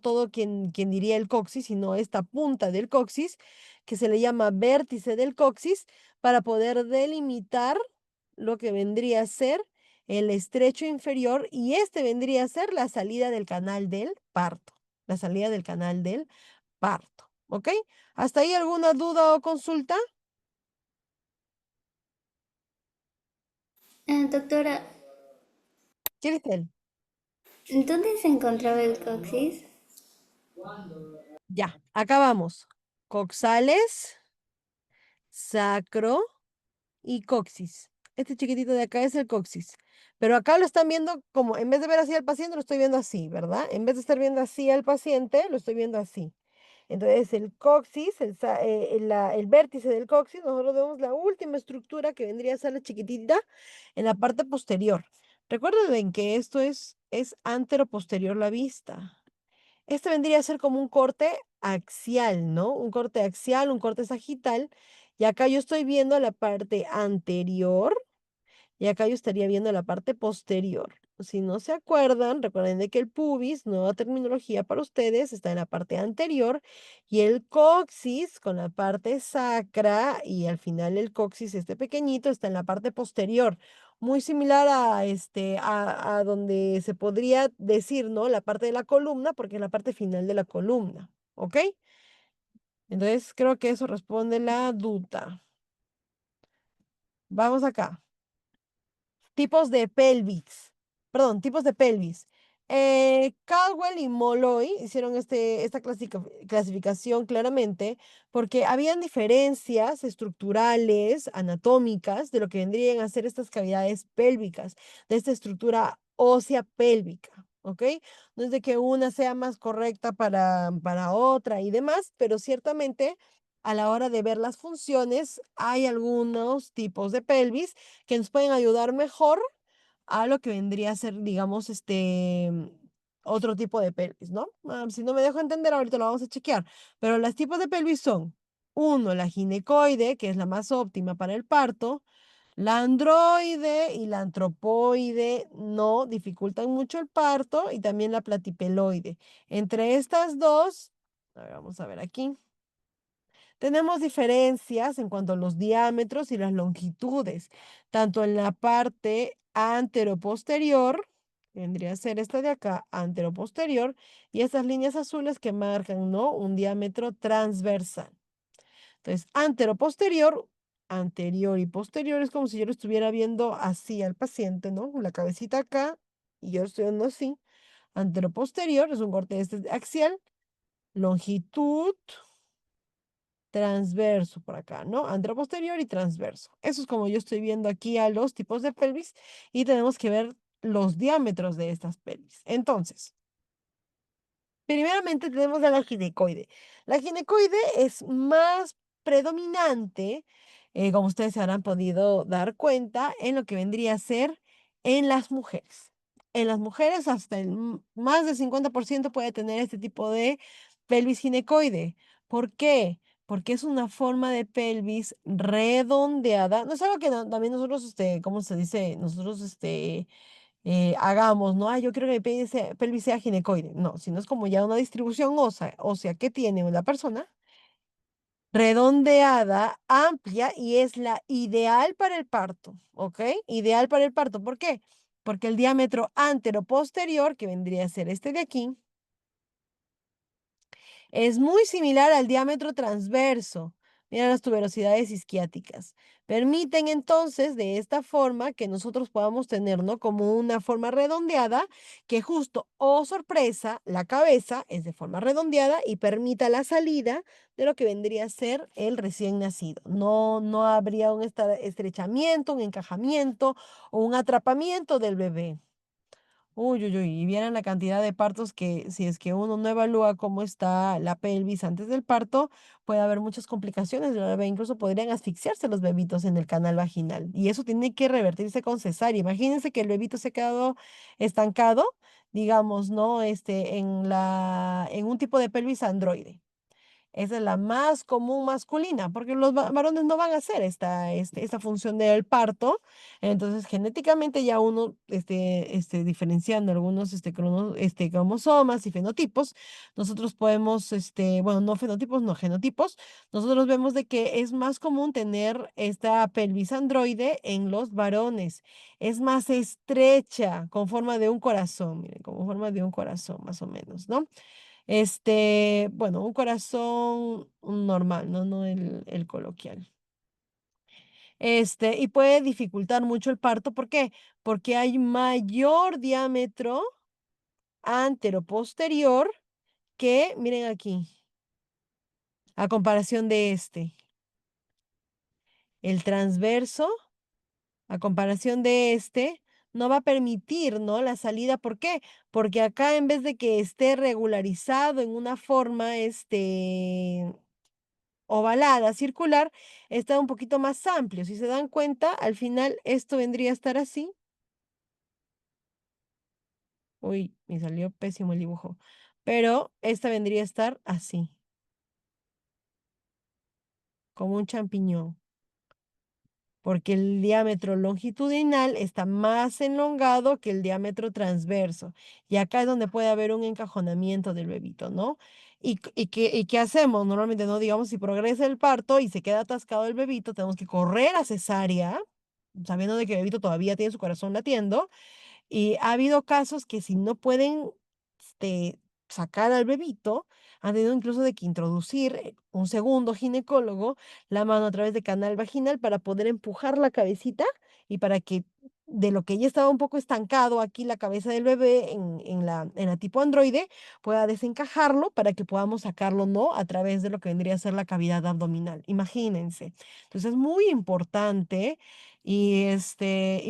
todo quien diría el coxis, sino esta punta del coxis, que se le llama vértice del coxis, para poder delimitar lo que vendría a ser el estrecho inferior, y este vendría a ser la salida del canal del parto, la salida del canal del parto, ¿ok? ¿Hasta ahí alguna duda o consulta? Doctora, Cristel, ¿dónde se encontraba el coxis? ya, acá vamos. Coxales, sacro y coxis. Este chiquitito de acá es el coxis. Pero acá lo están viendo como, en vez de ver así al paciente, lo estoy viendo así, ¿verdad? En vez de estar viendo así al paciente, lo estoy viendo así. Entonces, el coxis, el vértice del coxis, nosotros vemos la última estructura que vendría a ser la chiquitita en la parte posterior. Recuerden que esto es antero-posterior la vista. Este vendría a ser como un corte axial, ¿no? Un corte axial, un corte sagital. Y acá yo estoy viendo la parte anterior y acá yo estaría viendo la parte posterior. Si no se acuerdan, recuerden de que el pubis, nueva terminología para ustedes, está en la parte anterior y el coxis con la parte sacra y al final el coxis, este pequeñito, está en la parte posterior. Muy similar a donde se podría decir, ¿no? La parte de la columna, porque es la parte final de la columna, ¿ok? Entonces creo que eso responde la duda. Vamos acá. Tipos de pelvis, perdón, tipos de pelvis. Caldwell y Molloy hicieron esta clasificación claramente porque habían diferencias estructurales, anatómicas, de lo que vendrían a ser estas cavidades pélvicas, de esta estructura ósea pélvica, ¿ok? No es de que una sea más correcta para otra y demás, pero ciertamente a la hora de ver las funciones hay algunos tipos de pelvis que nos pueden ayudar mejor a lo que vendría a ser, digamos, otro tipo de pelvis, ¿no? Si no me dejo entender, ahorita lo vamos a chequear. Pero los tipos de pelvis son, uno, la ginecoide, que es la más óptima para el parto, la androide y la antropoide no dificultan mucho el parto, y también la platipeloide. Entre estas dos, a ver, vamos a ver aquí. Tenemos diferencias en cuanto a los diámetros y las longitudes, tanto en la parte anteroposterior, vendría a ser esta de acá, anteroposterior, y estas líneas azules que marcan, ¿no? Un diámetro transversal. Entonces, anteroposterior, anterior y posterior es como si yo lo estuviera viendo así al paciente, ¿no? La cabecita acá y yo estoy viendo así. Anteroposterior es un corte axial, longitud transverso por acá, ¿no? Anteroposterior y transverso. Eso es como yo estoy viendo aquí a los tipos de pelvis y tenemos que ver los diámetros de estas pelvis. Entonces, primeramente tenemos a la ginecoide. La ginecoide es más predominante, como ustedes se habrán podido dar cuenta, en lo que vendría a ser en las mujeres. En las mujeres hasta más del 50% puede tener este tipo de pelvis ginecoide. ¿Por qué? porque es una forma de pelvis redondeada. No es algo que también nosotros, ¿cómo se dice? Nosotros, hagamos, ¿no? Yo quiero que mi pelvis sea ginecoide. No, sino es como ya una distribución ósea que tiene la persona, redondeada, amplia, y es la ideal para el parto, ¿ok? Ideal para el parto. ¿Por qué? Porque el diámetro antero-posterior, que vendría a ser este de aquí, es muy similar al diámetro transverso. Mira las tuberosidades isquiáticas. Permiten entonces de esta forma que nosotros podamos tener, ¿no? Como una forma redondeada que justo, oh sorpresa, la cabeza es de forma redondeada y permita la salida de lo que vendría a ser el recién nacido. No, no habría un estrechamiento, un encajamiento o un atrapamiento del bebé. Uy, uy, uy, y vieran la cantidad de partos que si es que uno no evalúa cómo está la pelvis antes del parto, puede haber muchas complicaciones del bebé, incluso podrían asfixiarse los bebitos en el canal vaginal y eso tiene que revertirse con cesárea. Imagínense que el bebito se ha quedado estancado, digamos, ¿no? En un tipo de pelvis androide. Esa es la más común masculina, porque los varones no van a hacer esta función del parto. Entonces, genéticamente ya uno, diferenciando algunos cromosomas y fenotipos, nosotros podemos, bueno, no fenotipos, no genotipos, nosotros vemos de que es más común tener esta pelvis androide en los varones. Es más estrecha, con forma de un corazón, miren, como forma de un corazón, más o menos, ¿no? Bueno, un corazón normal, no el coloquial. Y puede dificultar mucho el parto. ¿Por qué? Porque hay mayor diámetro antero-posterior que, miren aquí, a comparación de el transverso. A comparación de no va a permitir, ¿no? La salida. ¿Por qué? Porque acá en vez de que esté regularizado en una forma, ovalada, circular, está un poquito más amplio. Si se dan cuenta, al final esto vendría a estar así. Uy, me salió pésimo el dibujo. Pero esta vendría a estar así, como un champiñón, porque el diámetro longitudinal está más elongado que el diámetro transverso. Y acá es donde puede haber un encajonamiento del bebito, ¿no? ¿Y qué hacemos? Normalmente, no digamos, si progresa el parto y se queda atascado el bebito, tenemos que correr a cesárea, sabiendo de que el bebito todavía tiene su corazón latiendo. Y ha habido casos que si no pueden este, sacar al bebito, han tenido incluso de que introducir un segundo ginecólogo la mano a través de canal vaginal para poder empujar la cabecita y para que de lo que ya estaba un poco estancado aquí la cabeza del bebé en la tipo androide, pueda desencajarlo para que podamos sacarlo, ¿no? A través de lo que vendría a ser la cavidad abdominal. Imagínense. Entonces es muy importante y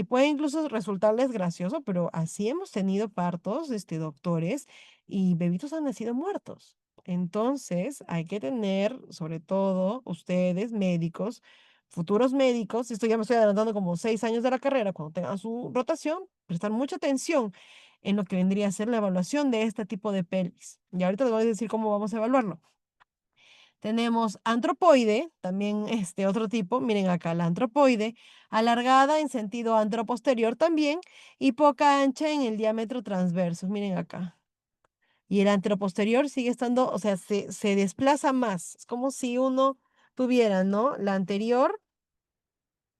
puede incluso resultarles gracioso, pero así hemos tenido partos, doctores, y bebitos han nacido muertos. Entonces, hay que tener, sobre todo ustedes, médicos, futuros médicos, esto ya me estoy adelantando como 6 años de la carrera, cuando tengan su rotación, prestar mucha atención en lo que vendría a ser la evaluación de este tipo de pelvis. Y ahorita les voy a decir cómo vamos a evaluarlo. Tenemos antropoide, también otro tipo, miren acá, la antropoide, alargada en sentido anteroposterior también y poca ancha en el diámetro transverso, miren acá. Y el anteroposterior sigue estando, o sea, se desplaza más. Es como si uno tuviera, ¿no? La anterior,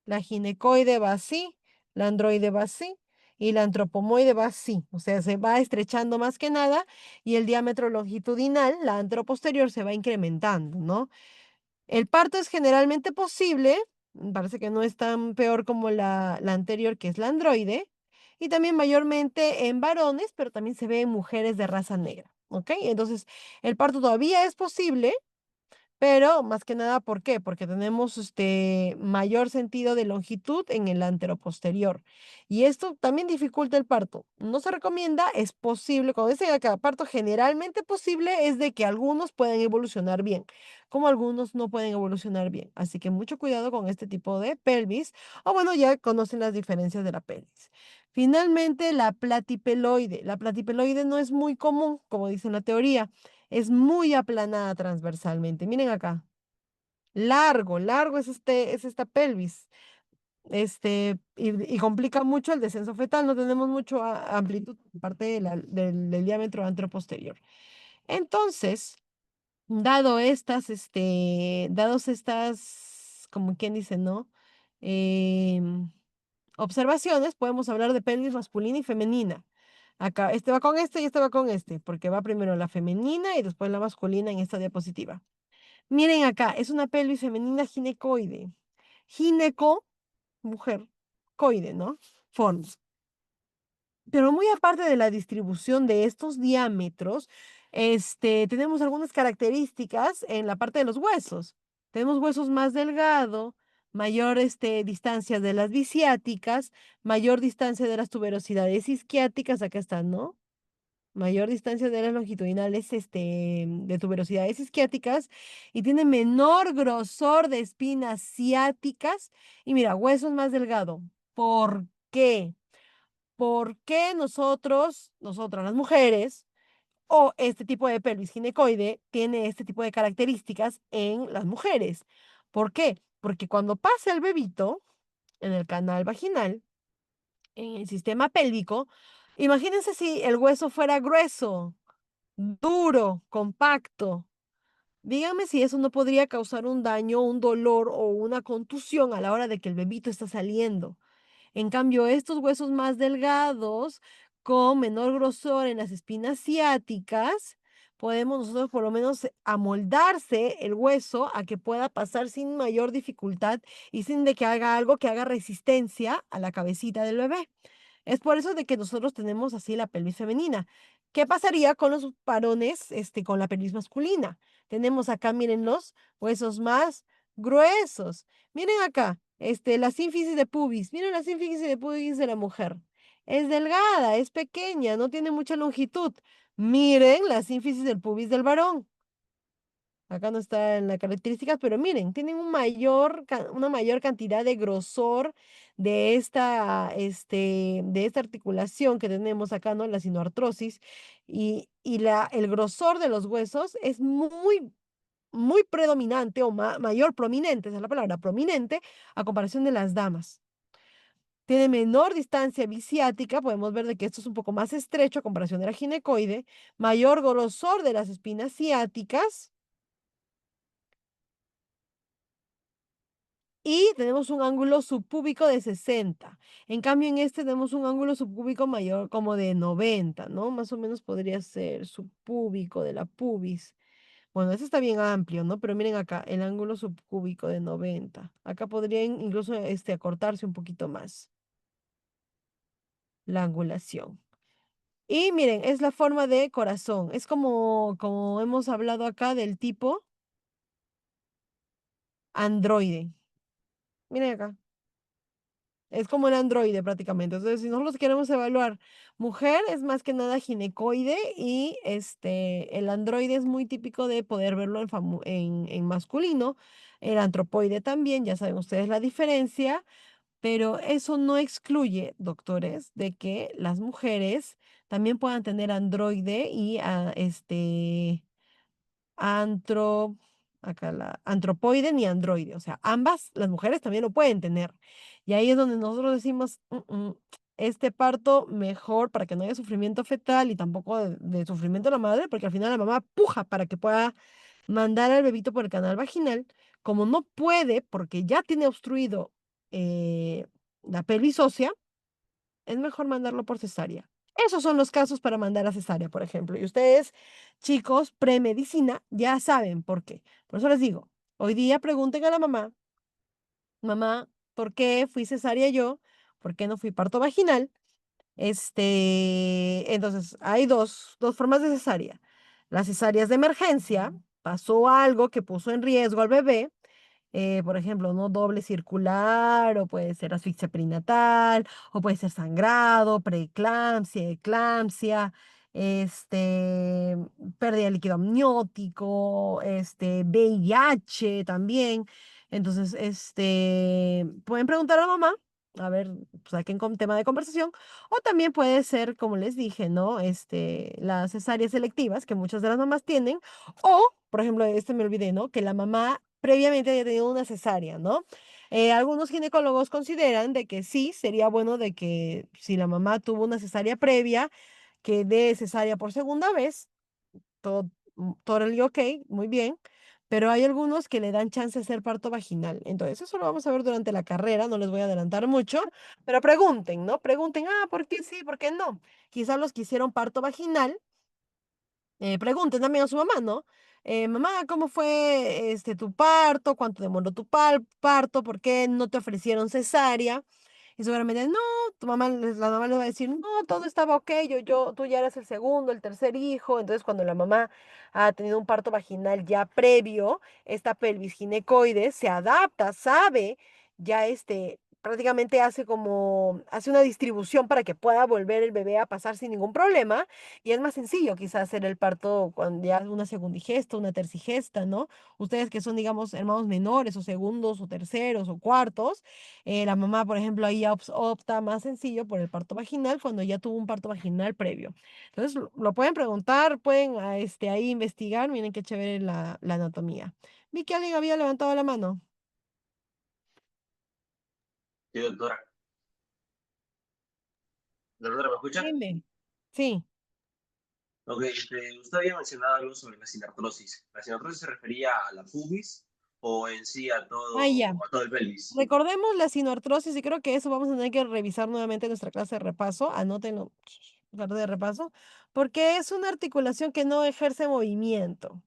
la ginecoide va así, la androide va así y la antropomoide va así. O sea, se va estrechando más que nada y el diámetro longitudinal, la anteroposterior, se va incrementando, ¿no? El parto es generalmente posible, parece que no es tan peor como la anterior, que es la androide, y también mayormente en varones, pero también se ve en mujeres de raza negra, ¿ok? Entonces, el parto todavía es posible, pero más que nada, ¿por qué? Porque tenemos mayor sentido de longitud en el anteroposterior. Y esto también dificulta el parto. No se recomienda, es posible, cuando dicen acá parto generalmente posible, es de que algunos pueden evolucionar bien, como algunos no pueden evolucionar bien. Así que mucho cuidado con este tipo de pelvis. O bueno, ya conocen las diferencias de la pelvis. Finalmente, la platipeloide. La platipeloide no es muy común, como dice la teoría. Es muy aplanada transversalmente. Miren acá. Largo, largo es esta pelvis. Y complica mucho el descenso fetal. No tenemos mucho amplitud parte del diámetro anteroposterior. Entonces, dados estas, como quien dice, ¿no? Em, observaciones, podemos hablar de pelvis masculina y femenina. Acá, este va con este y este va con este, porque va primero la femenina y después la masculina en esta diapositiva. Miren acá, es una pelvis femenina ginecoide. Gineco, mujer, coide, ¿no? Forma. Pero muy aparte de la distribución de estos diámetros, tenemos algunas características en la parte de los huesos. Tenemos huesos más delgados, mayor distancia de las bisiáticas, mayor distancia de las tuberosidades isquiáticas, acá están, ¿no? Mayor distancia de las longitudinales de tuberosidades isquiáticas y tiene menor grosor de espinas ciáticas y mira, huesos más delgado. ¿Por qué? ¿Por qué nosotras las mujeres, o este tipo de pelvis ginecoide tiene este tipo de características en las mujeres? ¿Por qué? Porque cuando pasa el bebito en el canal vaginal, en el sistema pélvico, imagínense si el hueso fuera grueso, duro, compacto. Dígame si eso no podría causar un daño, un dolor o una contusión a la hora de que el bebito está saliendo. En cambio, estos huesos más delgados, con menor grosor en las espinas ciáticas, podemos nosotros por lo menos amoldarse el hueso a que pueda pasar sin mayor dificultad y sin de que haga algo que haga resistencia a la cabecita del bebé. Es por eso de que nosotros tenemos así la pelvis femenina. ¿Qué pasaría con los varones, con la pelvis masculina? Tenemos acá, miren los huesos más gruesos. Miren acá, la sínfisis de pubis. Miren la sínfisis de pubis de la mujer. Es delgada, es pequeña, no tiene mucha longitud. Miren la sínfisis del pubis del varón. Acá no está en las características, pero miren, tienen una mayor cantidad de grosor de esta articulación que tenemos acá, ¿no? La sinoartrosis. Y el grosor de los huesos es muy, muy predominante o mayor prominente, esa es la palabra, prominente, a comparación de las damas. Tiene menor distancia bisiática, podemos ver de que esto es un poco más estrecho a comparación de la ginecoide, mayor grosor de las espinas ciáticas. Y tenemos un ángulo subpúbico de 60. En cambio, en este tenemos un ángulo subpúbico mayor como de 90, ¿no? Más o menos podría ser subpúbico de la pubis. Bueno, este está bien amplio, ¿no? Pero miren acá, el ángulo subcúbico de 90. Acá podría incluso acortarse un poquito más la angulación. Y miren, es la forma de corazón. Es como hemos hablado acá del tipo androide. Miren acá. Es como el androide prácticamente. Entonces, si nosotros queremos evaluar mujer, es más que nada ginecoide y el androide es muy típico de poder verlo en masculino. El antropoide también, ya saben ustedes la diferencia, pero eso no excluye, doctores, de que las mujeres también puedan tener androide y antro, acá antropoide ni androide, o sea, ambas las mujeres también lo pueden tener. Y ahí es donde nosotros decimos, este parto mejor para que no haya sufrimiento fetal y tampoco de sufrimiento de la madre, porque al final la mamá puja para que pueda mandar al bebito por el canal vaginal. Como no puede, porque ya tiene obstruido eh, la pelvis ósea, es mejor mandarlo por cesárea. Esos son los casos para mandar a cesárea, por ejemplo. Y ustedes, chicos, premedicina, ya saben por qué. Por eso les digo, hoy día pregunten a la mamá, mamá, ¿por qué fui cesárea yo? ¿Por qué no fui parto vaginal? Entonces, hay dos formas de cesárea. Las cesáreas de emergencia, pasó algo que puso en riesgo al bebé, por ejemplo, ¿no? Doble circular, o puede ser asfixia perinatal, o puede ser sangrado, preeclampsia, eclampsia, este, pérdida de líquido amniótico, VIH también. Entonces, pueden preguntar a la mamá, a ver, saquen con tema de conversación, o también puede ser, como les dije, ¿no? Las cesáreas selectivas que muchas de las mamás tienen, o, por ejemplo, me olvidé, ¿no? Que la mamá previamente haya tenido una cesárea, ¿no? Algunos ginecólogos consideran de que sí, sería bueno de que si la mamá tuvo una cesárea previa, que dé cesárea por segunda vez, todo, totally ok, muy bien, pero hay algunos que le dan chance de hacer parto vaginal. Entonces, eso lo vamos a ver durante la carrera, no les voy a adelantar mucho, pero pregunten, ¿no? Pregunten, ¿por qué sí, por qué no? Quizás los que hicieron parto vaginal pregunten también a su mamá, ¿no? Mamá, ¿cómo fue tu parto? ¿Cuánto demoró tu parto? ¿Por qué no te ofrecieron cesárea? Y seguramente, no, la mamá le va a decir, no, todo estaba ok, tú ya eras el segundo, el tercer hijo. Entonces, cuando la mamá ha tenido un parto vaginal ya previo, esta pelvis ginecoide se adapta, sabe, ya prácticamente hace una distribución para que pueda volver el bebé a pasar sin ningún problema. Y es más sencillo quizás hacer el parto cuando ya una segundigesta, una tercigesta, ¿no? Ustedes que son, digamos, hermanos menores o segundos o terceros o cuartos, la mamá, por ejemplo, ahí opta más sencillo por el parto vaginal cuando ya tuvo un parto vaginal previo. Entonces, lo pueden preguntar, pueden ahí investigar, miren qué chévere la anatomía. Vi que alguien había levantado la mano. Sí, doctora. ¿Doctora, me escucha? Dime. Sí. Ok, usted había mencionado algo sobre la sinartrosis. ¿La sinartrosis se refería a la pubis o en sí Ah, ya. a todo el pelvis? Recordemos la sinoartrosis y creo que eso vamos a tener que revisar nuevamente en nuestra clase de repaso. Anótenlo, clase de repaso, porque es una articulación que no ejerce movimiento.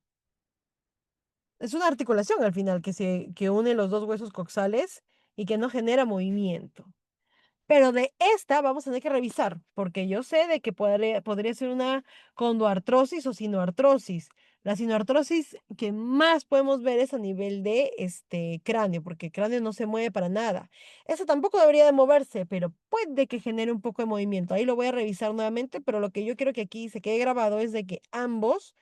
Es una articulación al final que une los dos huesos coxales y que no genera movimiento. Pero de esta vamos a tener que revisar, porque yo sé de que podría ser una condoartrosis o sinoartrosis. La sinoartrosis que más podemos ver es a nivel de cráneo, porque el cráneo no se mueve para nada. Eso tampoco debería de moverse, pero puede que genere un poco de movimiento. Ahí lo voy a revisar nuevamente, pero lo que yo quiero que aquí se quede grabado es de que ambos,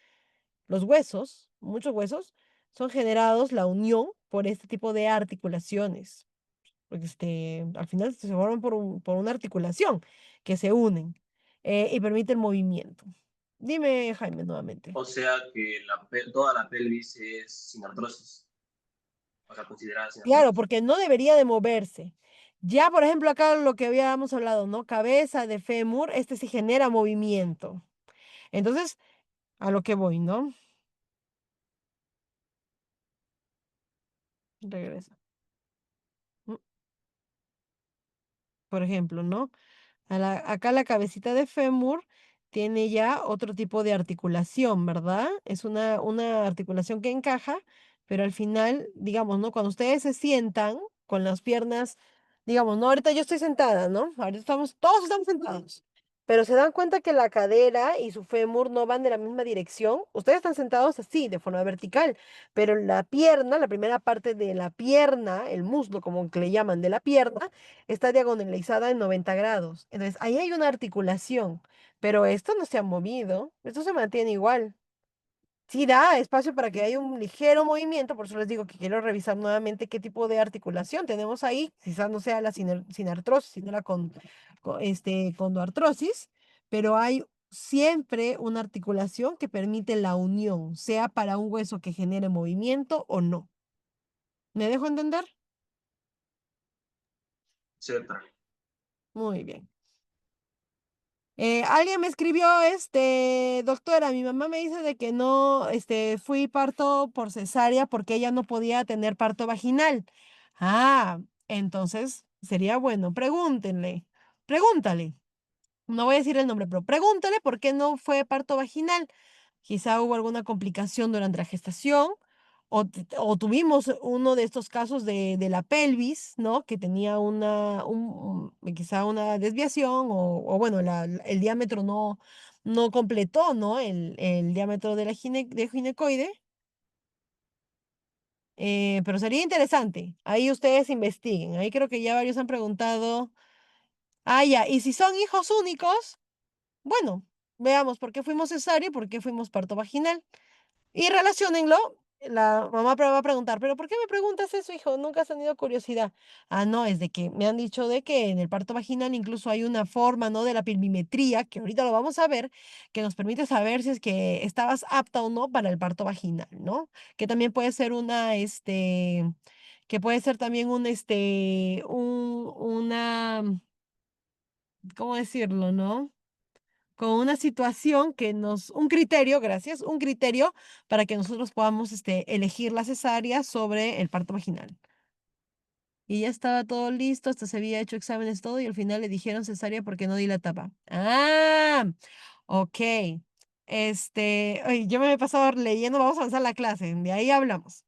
los huesos, muchos huesos, son generados la unión por este tipo de articulaciones porque al final se forman por una articulación que se unen y permiten movimiento. Dime, Jaime, nuevamente. O sea que toda la pelvis es sinartrosis, o sea, considerada Claro, sinartrosis. porque no debería de moverse. Ya, por ejemplo, acá lo que habíamos hablado, ¿no? Cabeza de fémur, sí genera movimiento. Entonces, a lo que voy, ¿no? Regresa. Mm, Por ejemplo, ¿no? Acá la cabecita de fémur tiene ya otro tipo de articulación, ¿verdad? Es una articulación que encaja, pero al final, digamos, ¿no? Cuando ustedes se sientan con las piernas, digamos, ¿no? Ahorita yo estoy sentada, ¿no? Ahorita todos estamos sentados. Pero se dan cuenta que la cadera y su fémur no van de la misma dirección. Ustedes están sentados así, de forma vertical, pero la pierna, la primera parte de la pierna, el muslo, como que le llaman de la pierna, está diagonalizada en 90 grados. Entonces, ahí hay una articulación, pero esto no se ha movido, esto se mantiene igual. Sí da espacio para que haya un ligero movimiento, por eso les digo que quiero revisar nuevamente qué tipo de articulación tenemos ahí, quizás no sea la sinartrosis, sino la condoartrosis, pero hay siempre una articulación que permite la unión, sea para un hueso que genere movimiento o no. ¿Me dejo entender? Sí, doctora. Muy bien. Alguien me escribió, doctora, mi mamá me dice de que no, fui parto por cesárea porque ella no podía tener parto vaginal. Ah, entonces sería bueno, pregúntale. No voy a decir el nombre, pero pregúntale por qué no fue parto vaginal. Quizá hubo alguna complicación durante la gestación o tuvimos uno de estos casos de la pelvis, ¿no? Que tenía quizá una desviación o bueno, el diámetro no completó, ¿no? El diámetro de de ginecoide. Pero sería interesante. Ahí ustedes investiguen. Ahí creo que ya varios han preguntado. Ah, ya. Y si son hijos únicos. Bueno, veamos por qué fuimos cesárea y por qué fuimos parto vaginal. Y relaciónenlo La mamá va a preguntar, ¿pero por qué me preguntas eso, hijo? ¿Nunca has tenido curiosidad? Ah, no, es de que me han dicho de que en el parto vaginal incluso hay una forma, ¿no? De la pilvimetría, que ahorita lo vamos a ver, que nos permite saber si es que estabas apta o no para el parto vaginal, ¿no? Que también puede ser que puede ser también ¿cómo decirlo, no? Con una situación un criterio, gracias, un criterio para que nosotros podamos elegir la cesárea sobre el parto vaginal. Y ya estaba todo listo, hasta se había hecho exámenes todo y al final le dijeron cesárea porque no dilataba. Ah, ok. Oye, yo me he pasado leyendo, vamos a avanzar la clase, de ahí hablamos.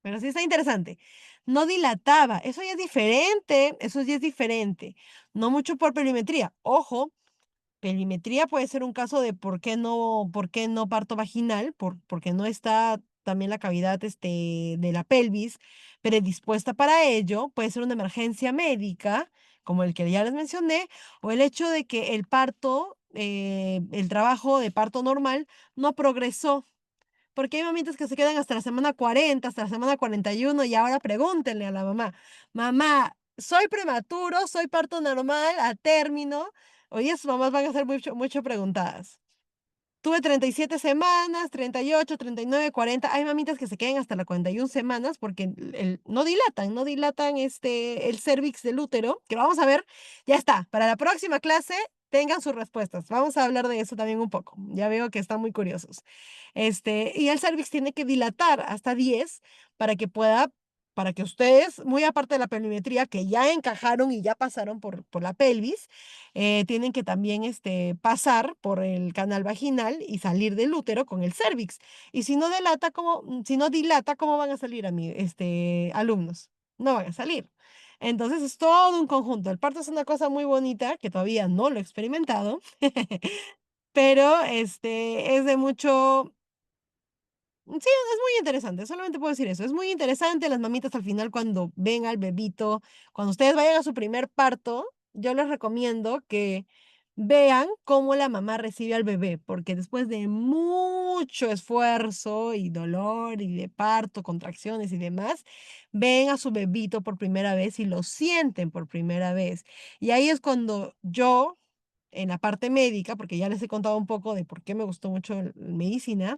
Pero sí está interesante. No dilataba, eso ya es diferente, eso ya es diferente. No mucho por perimetría. Ojo, perimetría puede ser un caso de por qué no parto vaginal, porque no está también la cavidad de la pelvis predispuesta para ello. Puede ser una emergencia médica, como el que ya les mencioné, o el hecho de que el trabajo de parto normal no progresó. Porque hay mamitas que se quedan hasta la semana 40, hasta la semana 41 y ahora pregúntenle a la mamá, mamá, ¿soy prematuro? ¿Soy parto normal? ¿A término? Oye, sus mamás van a ser mucho, mucho preguntadas. Tuve 37 semanas, 38, 39, 40. Hay mamitas que se quedan hasta las 41 semanas porque no dilatan el cérvix del útero, que lo vamos a ver. Ya está, para la próxima clase tengan sus respuestas. Vamos a hablar de eso también un poco. Ya veo que están muy curiosos. Y el cérvix tiene que dilatar hasta 10 para que pueda, para que ustedes, muy aparte de la pelvimetría, que ya encajaron y ya pasaron por la pelvis, tienen que también pasar por el canal vaginal y salir del útero con el cérvix. Y si no dilata, ¿cómo van a salir alumnos? No van a salir. Entonces es todo un conjunto. El parto es una cosa muy bonita que todavía no lo he experimentado, pero es de mucho. Sí, es muy interesante, solamente puedo decir eso. Es muy interesante las mamitas al final cuando ven al bebito, cuando ustedes vayan a su primer parto, yo les recomiendo que vean cómo la mamá recibe al bebé, porque después de mucho esfuerzo y dolor y de parto, contracciones y demás, ven a su bebito por primera vez y lo sienten por primera vez. Y ahí es cuando yo, en la parte médica, porque ya les he contado un poco de por qué me gustó mucho medicina,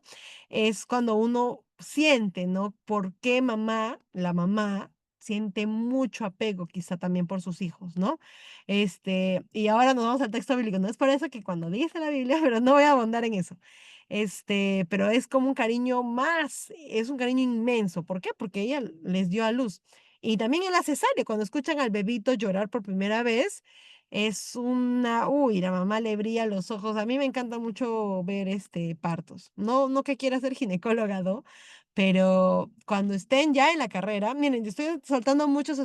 es cuando uno siente, ¿no? Por qué la mamá, siente mucho apego quizá también por sus hijos, ¿no? Y ahora nos vamos al texto bíblico. No es por eso que cuando dice la Biblia, pero no voy a abundar en eso. Pero es como un cariño más, es un cariño inmenso. ¿Por qué? Porque ella les dio a luz. Y también en la cesárea, cuando escuchan al bebito llorar por primera vez, la mamá le brilla los ojos. A mí me encanta mucho ver partos. No, no que quiera ser ginecóloga, ¿no? Pero cuando estén ya en la carrera, miren, yo estoy soltando muchos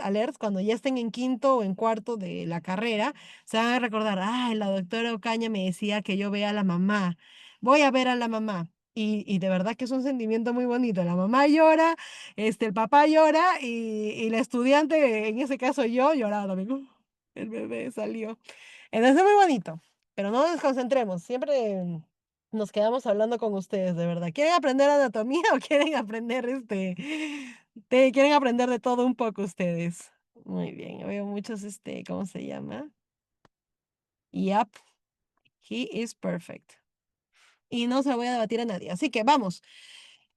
alerts, cuando ya estén en quinto o en cuarto de la carrera, se van a recordar, ay, la doctora Ocaña me decía que yo vea a la mamá. Voy a ver a la mamá. Y de verdad que es un sentimiento muy bonito. La mamá llora, el papá llora y la estudiante, en ese caso yo, lloraba también. El bebé salió. Entonces es muy bonito, pero no nos desconcentremos, siempre nos quedamos hablando con ustedes, de verdad. ¿Quieren aprender anatomía o quieren aprender quieren aprender de todo un poco ustedes? Muy bien, yo veo muchos, ¿cómo se llama? Yep, he is perfect. Y no se lo voy a debatir a nadie. Así que vamos.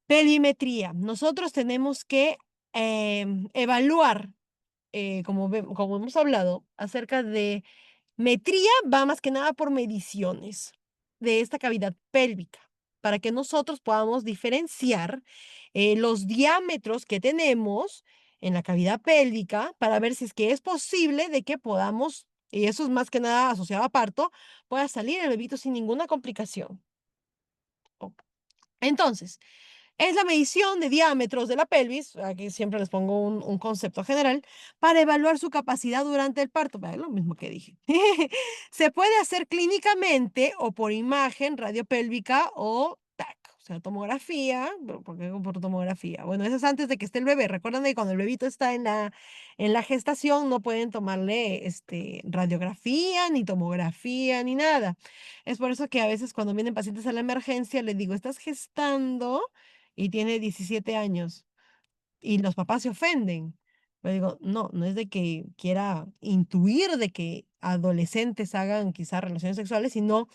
Perimetría. Nosotros tenemos que evaluar, como hemos hablado, acerca de metría va más que nada por mediciones de esta cavidad pélvica, para que nosotros podamos diferenciar los diámetros que tenemos en la cavidad pélvica para ver si es que es posible de que podamos, y eso es más que nada asociado a parto, pueda salir el bebito sin ninguna complicación. Ok. Entonces, es la medición de diámetros de la pelvis, aquí siempre les pongo un concepto general, para evaluar su capacidad durante el parto. Es lo mismo que dije. Se puede hacer clínicamente o por imagen radiopélvica o TAC, o sea, tomografía. ¿Por qué por tomografía? Bueno, eso es antes de que esté el bebé. Recuerden que cuando el bebito está en la gestación no pueden tomarle radiografía, ni tomografía, ni nada. Es por eso que a veces cuando vienen pacientes a la emergencia les digo, ¿estás gestando? y tiene 17 años y los papás se ofenden. Pero digo, no, no es de que quiera intuir de que adolescentes hagan quizás relaciones sexuales, sino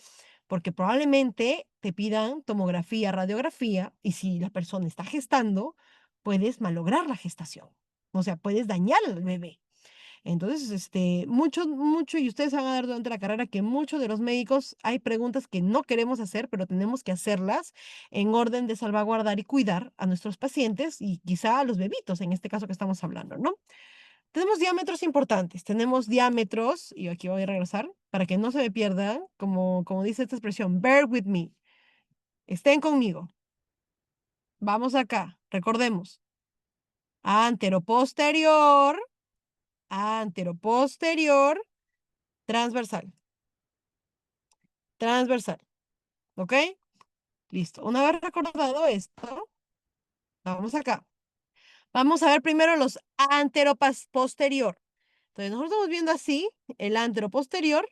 porque probablemente te pidan tomografía, radiografía, y si la persona está gestando, puedes malograr la gestación. O sea, puedes dañar al bebé. Entonces, mucho, y ustedes se van a dar durante la carrera que muchos de los médicos hay preguntas que no queremos hacer, pero tenemos que hacerlas en orden de salvaguardar y cuidar a nuestros pacientes y quizá a los bebitos, en este caso que estamos hablando, ¿no? Tenemos diámetros importantes, tenemos diámetros, y aquí voy a regresar para que no se me pierdan, como dice esta expresión, bear with me, estén conmigo. Vamos acá, recordemos, anteroposterior, anteroposterior, transversal. Transversal, ¿ok? Listo. Una vez recordado esto, vamos acá. Vamos a ver primero los anteroposterior. Entonces, nosotros estamos viendo así el anteroposterior,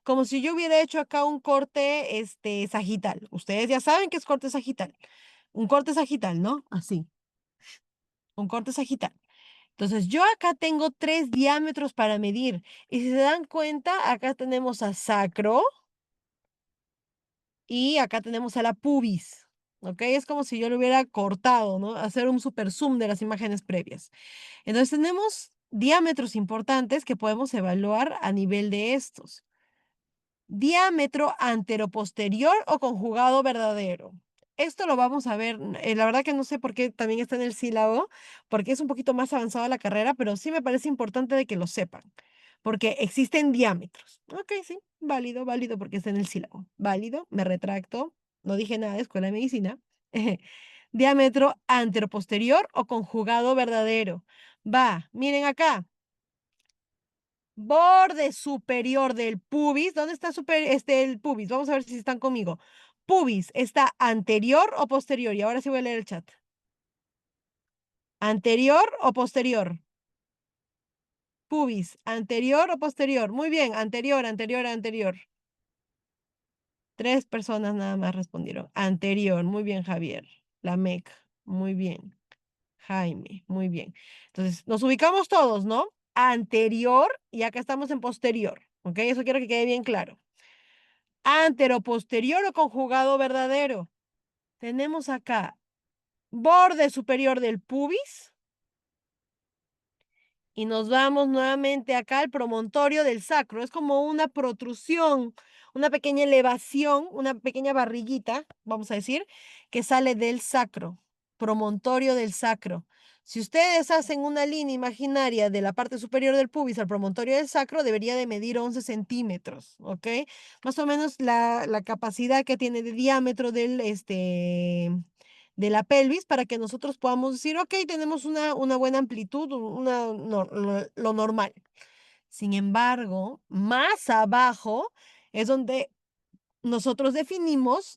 como si yo hubiera hecho acá un corte sagital. Ustedes ya saben que es corte sagital. Un corte sagital, ¿no? Así, un corte sagital. Entonces, yo acá tengo 3 diámetros para medir. Y si se dan cuenta, acá tenemos a sacro, y acá tenemos a la pubis, ¿ok? Es como si yo lo hubiera cortado, ¿no? Hacer un super zoom de las imágenes previas. Entonces tenemos diámetros importantes que podemos evaluar a nivel de estos. Diámetro anteroposterior o conjugado verdadero. Esto lo vamos a ver, la verdad que no sé por qué también está en el sílabo, porque es un poquito más avanzada la carrera, pero sí me parece importante de que lo sepan, porque existen diámetros. Ok, sí, válido, válido porque está en el sílabo. Válido, me retracto, no dije nada de escuela de medicina. Diámetro anteroposterior o conjugado verdadero. Va, miren acá, borde superior del pubis. ¿Dónde está el pubis? Vamos a ver si están conmigo. Pubis, ¿está anterior o posterior? Y ahora sí voy a leer el chat. ¿Anterior o posterior? Pubis, ¿anterior o posterior? Muy bien, anterior, anterior, anterior. 3 personas nada más respondieron. Anterior, muy bien, Javier. La MEC, muy bien. Jaime, muy bien. Entonces, nos ubicamos todos, ¿no? Anterior y acá estamos en posterior, ¿ok? Eso quiero que quede bien claro. Anteroposterior o conjugado verdadero. Tenemos acá borde superior del pubis y nos vamos nuevamente acá al promontorio del sacro. Es como una protrusión, una pequeña elevación, una pequeña barriguita, vamos a decir, que sale del sacro, promontorio del sacro. Si ustedes hacen una línea imaginaria de la parte superior del pubis al promontorio del sacro, debería de medir 11 centímetros, ¿ok? Más o menos la capacidad que tiene de diámetro de la pelvis para que nosotros podamos decir, ok, tenemos una buena amplitud, lo normal. Sin embargo, más abajo es donde nosotros definimos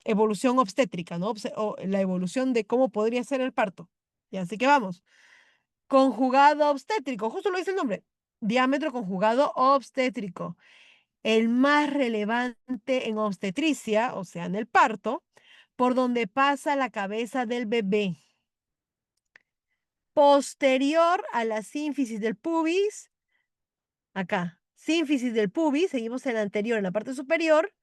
evolución obstétrica, ¿no? O la evolución de cómo podría ser el parto. Y así que vamos. Conjugado obstétrico, justo lo dice el nombre. Diámetro conjugado obstétrico. El más relevante en obstetricia, o sea, en el parto, por donde pasa la cabeza del bebé. Posterior a la sínfisis del pubis, acá, sínfisis del pubis, seguimos en la anterior, en la parte superior,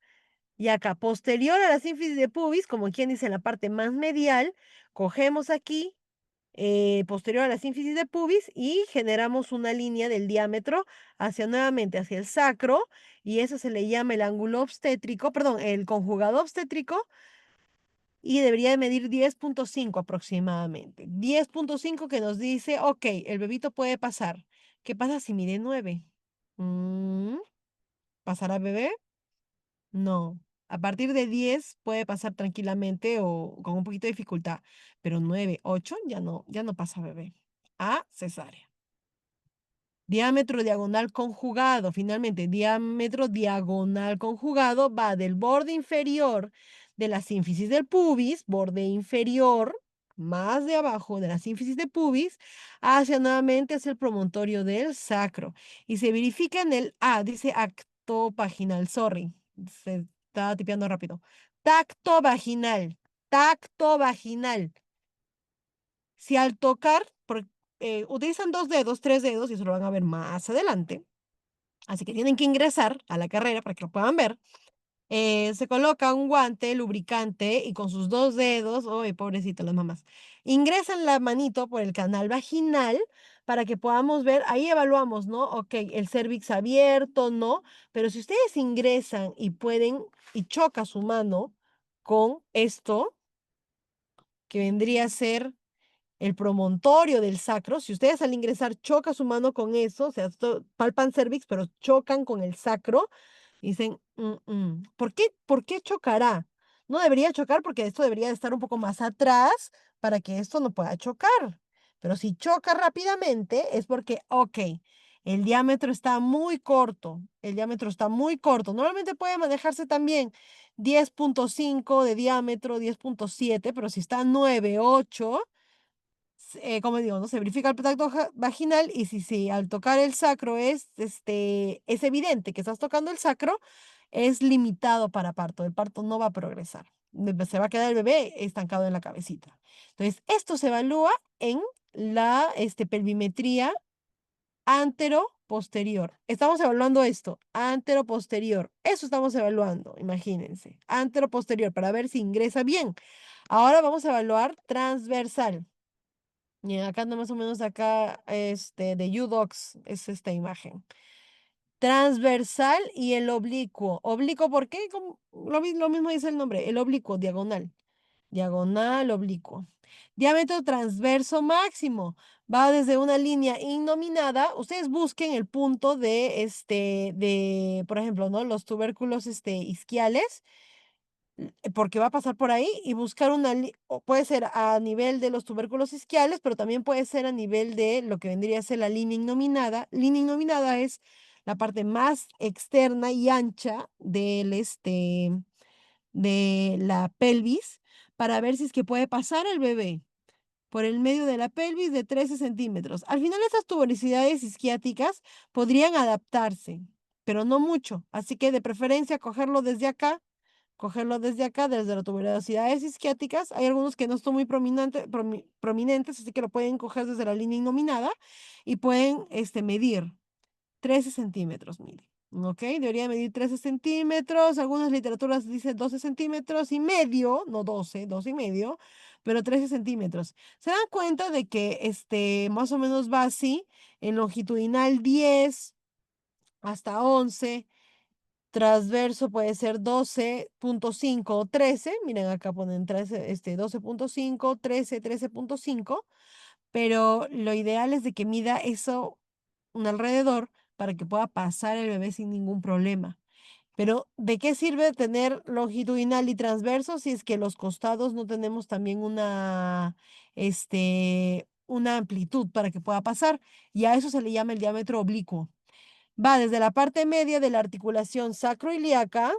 y acá, posterior a la sínfisis del pubis, como quien dice en la parte más medial, cogemos aquí, posterior a la sínfisis del pubis, y generamos una línea del diámetro hacia nuevamente hacia el sacro, y eso se le llama el ángulo obstétrico, perdón, el conjugado obstétrico, y debería de medir 10.5 aproximadamente. 10.5 que nos dice, ok, el bebito puede pasar. ¿Qué pasa si mide 9? Mm, ¿Pasará bebé? No. A partir de 10 puede pasar tranquilamente o con un poquito de dificultad, pero 9, 8 ya no pasa bebé. A cesárea. Diámetro diagonal conjugado, finalmente, diámetro diagonal conjugado va del borde inferior de la sínfisis del pubis, borde inferior, más de abajo de la sínfisis de pubis, hacia nuevamente hacia el promontorio del sacro. Y se verifica en el A, dice acto vaginal, sorry, se estaba tipeando rápido. Tacto vaginal, tacto vaginal. Si al tocar, utilizan 2 dedos, 3 dedos, y eso lo van a ver más adelante. Así que tienen que ingresar a la carrera para que lo puedan ver. Se coloca un guante lubricante y con sus 2 dedos, ¡ay, pobrecito las mamás! Ingresan la manito por el canal vaginal para que podamos ver, ahí evaluamos, ¿no? Ok, el cervix abierto, ¿no? Pero si ustedes ingresan y pueden, y choca su mano con esto, que vendría a ser el promontorio del sacro, si ustedes al ingresar choca su mano con eso, o sea, palpan cervix, pero chocan con el sacro, dicen, ¿por qué chocará? No debería chocar porque esto debería de estar un poco más atrás para que esto no pueda chocar. Pero si choca rápidamente es porque, ok, el diámetro está muy corto, el diámetro está muy corto. Normalmente puede manejarse también 10,5 de diámetro, 10,7, pero si está 9, 8, como digo, ¿no? Se verifica el tacto vaginal y si al tocar el sacro es evidente que estás tocando el sacro, es limitado para parto. El parto no va a progresar. Se va a quedar el bebé estancado en la cabecita. Entonces, esto se evalúa en la pelvimetría antero-posterior. Estamos evaluando esto, antero-posterior. Eso estamos evaluando, imagínense. Antero-posterior, para ver si ingresa bien. Ahora vamos a evaluar transversal. Y acá más o menos acá, de UDocs es esta imagen. Transversal y el oblicuo. ¿Oblicuo por qué? Como lo mismo dice el nombre, el oblicuo, diagonal. Diagonal, oblicuo. Diámetro transverso máximo. Va desde una línea innominada. Ustedes busquen el punto por ejemplo, ¿no? Los tubérculos, isquiales, porque va a pasar por ahí y buscar o puede ser a nivel de los tubérculos isquiales, pero también puede ser a nivel de lo que vendría a ser la línea innominada. Línea innominada es la parte más externa y ancha de la pelvis, para ver si es que puede pasar el bebé por el medio de la pelvis de 13 centímetros. Al final, estas tuberosidades isquiáticas podrían adaptarse, pero no mucho. Así que de preferencia cogerlo desde acá, desde las tuberosidades isquiáticas. Hay algunos que no son muy prominentes, así que lo pueden coger desde la línea innominada y pueden medir 13 centímetros, mire. ¿Ok? Debería medir 13 centímetros. Algunas literaturas dicen 12 centímetros y medio, no 12, 12 y medio, pero 13 centímetros. Se dan cuenta de que más o menos va así, en longitudinal 10 hasta 11. Transverso puede ser 12,5 o 13. Miren, acá ponen 13, 12,5, 13, 13,5. Pero lo ideal es de que mida eso un alrededor para que pueda pasar el bebé sin ningún problema. Pero ¿de qué sirve tener longitudinal y transverso si es que los costados no tenemos también una amplitud para que pueda pasar? Y a eso se le llama el diámetro oblicuo. Va desde la parte media de la articulación sacroiliaca,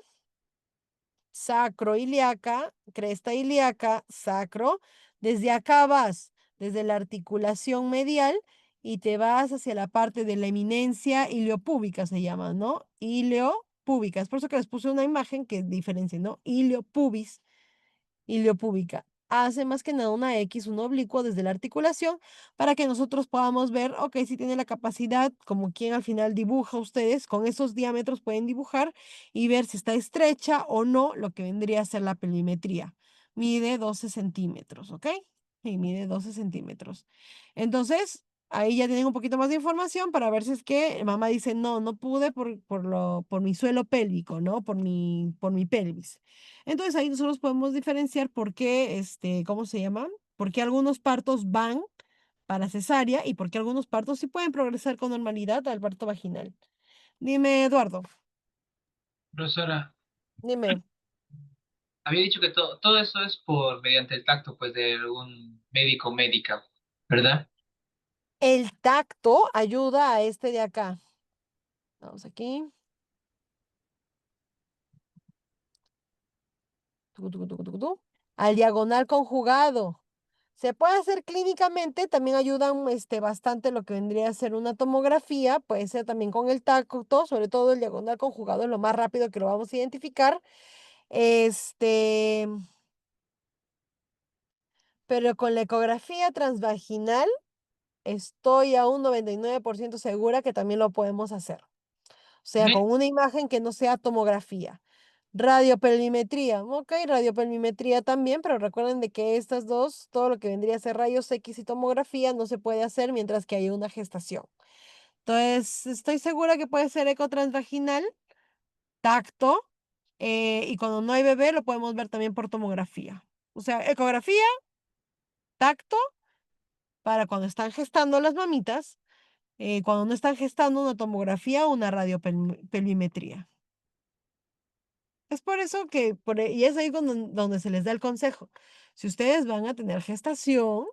sacroiliaca, cresta ilíaca, sacro. Desde acá vas, desde la articulación medial, y te vas hacia la parte de la eminencia iliopúbica, se llama, ¿no? Iliopúbica. Es por eso que les puse una imagen que diferencia, ¿no? Iliopubis, iliopúbica. Hace más que nada una X, un oblicuo desde la articulación para que nosotros podamos ver, ok, si tiene la capacidad, como quien al final dibuja ustedes, con esos diámetros pueden dibujar y ver si está estrecha o no, lo que vendría a ser la pelvimetría. Mide 12 centímetros, ¿ok? Sí, mide 12 centímetros. Entonces, ahí ya tienen un poquito más de información para ver si es que mamá dice, no, no pude por mi suelo pélvico, ¿no? Por mi pelvis. Entonces ahí nosotros podemos diferenciar por qué, ¿cómo se llama? Por qué algunos partos van para cesárea y por qué algunos partos sí pueden progresar con normalidad al parto vaginal. Dime, Eduardo, Profesora, dime. había dicho que todo eso es por mediante el tacto, pues, de algún médico o médica, ¿verdad? El tacto ayuda a este de acá. Vamos aquí. Tucu, tucu, tucu, tucu, tu. Al diagonal conjugado. Se puede hacer clínicamente, también ayudan bastante lo que vendría a ser una tomografía, puede ser también con el tacto, sobre todo el diagonal conjugado es lo más rápido que lo vamos a identificar. Este, pero con la ecografía transvaginal estoy a un 99% segura que también lo podemos hacer. O sea, ¿Eh? con una imagen que no sea tomografía. Radiopelvimetría, ok, radiopelvimetría también, pero recuerden de que estas dos, todo lo que vendría a ser rayos X y tomografía no se puede hacer mientras que hay una gestación. Entonces, estoy segura que puede ser eco transvaginal, tacto, y cuando no hay bebé lo podemos ver también por tomografía. O sea, ecografía, tacto, para cuando están gestando las mamitas, cuando no están gestando una tomografía o una radiopelvimetría. Es por eso que, y es ahí donde se les da el consejo. Si ustedes van a tener gestación,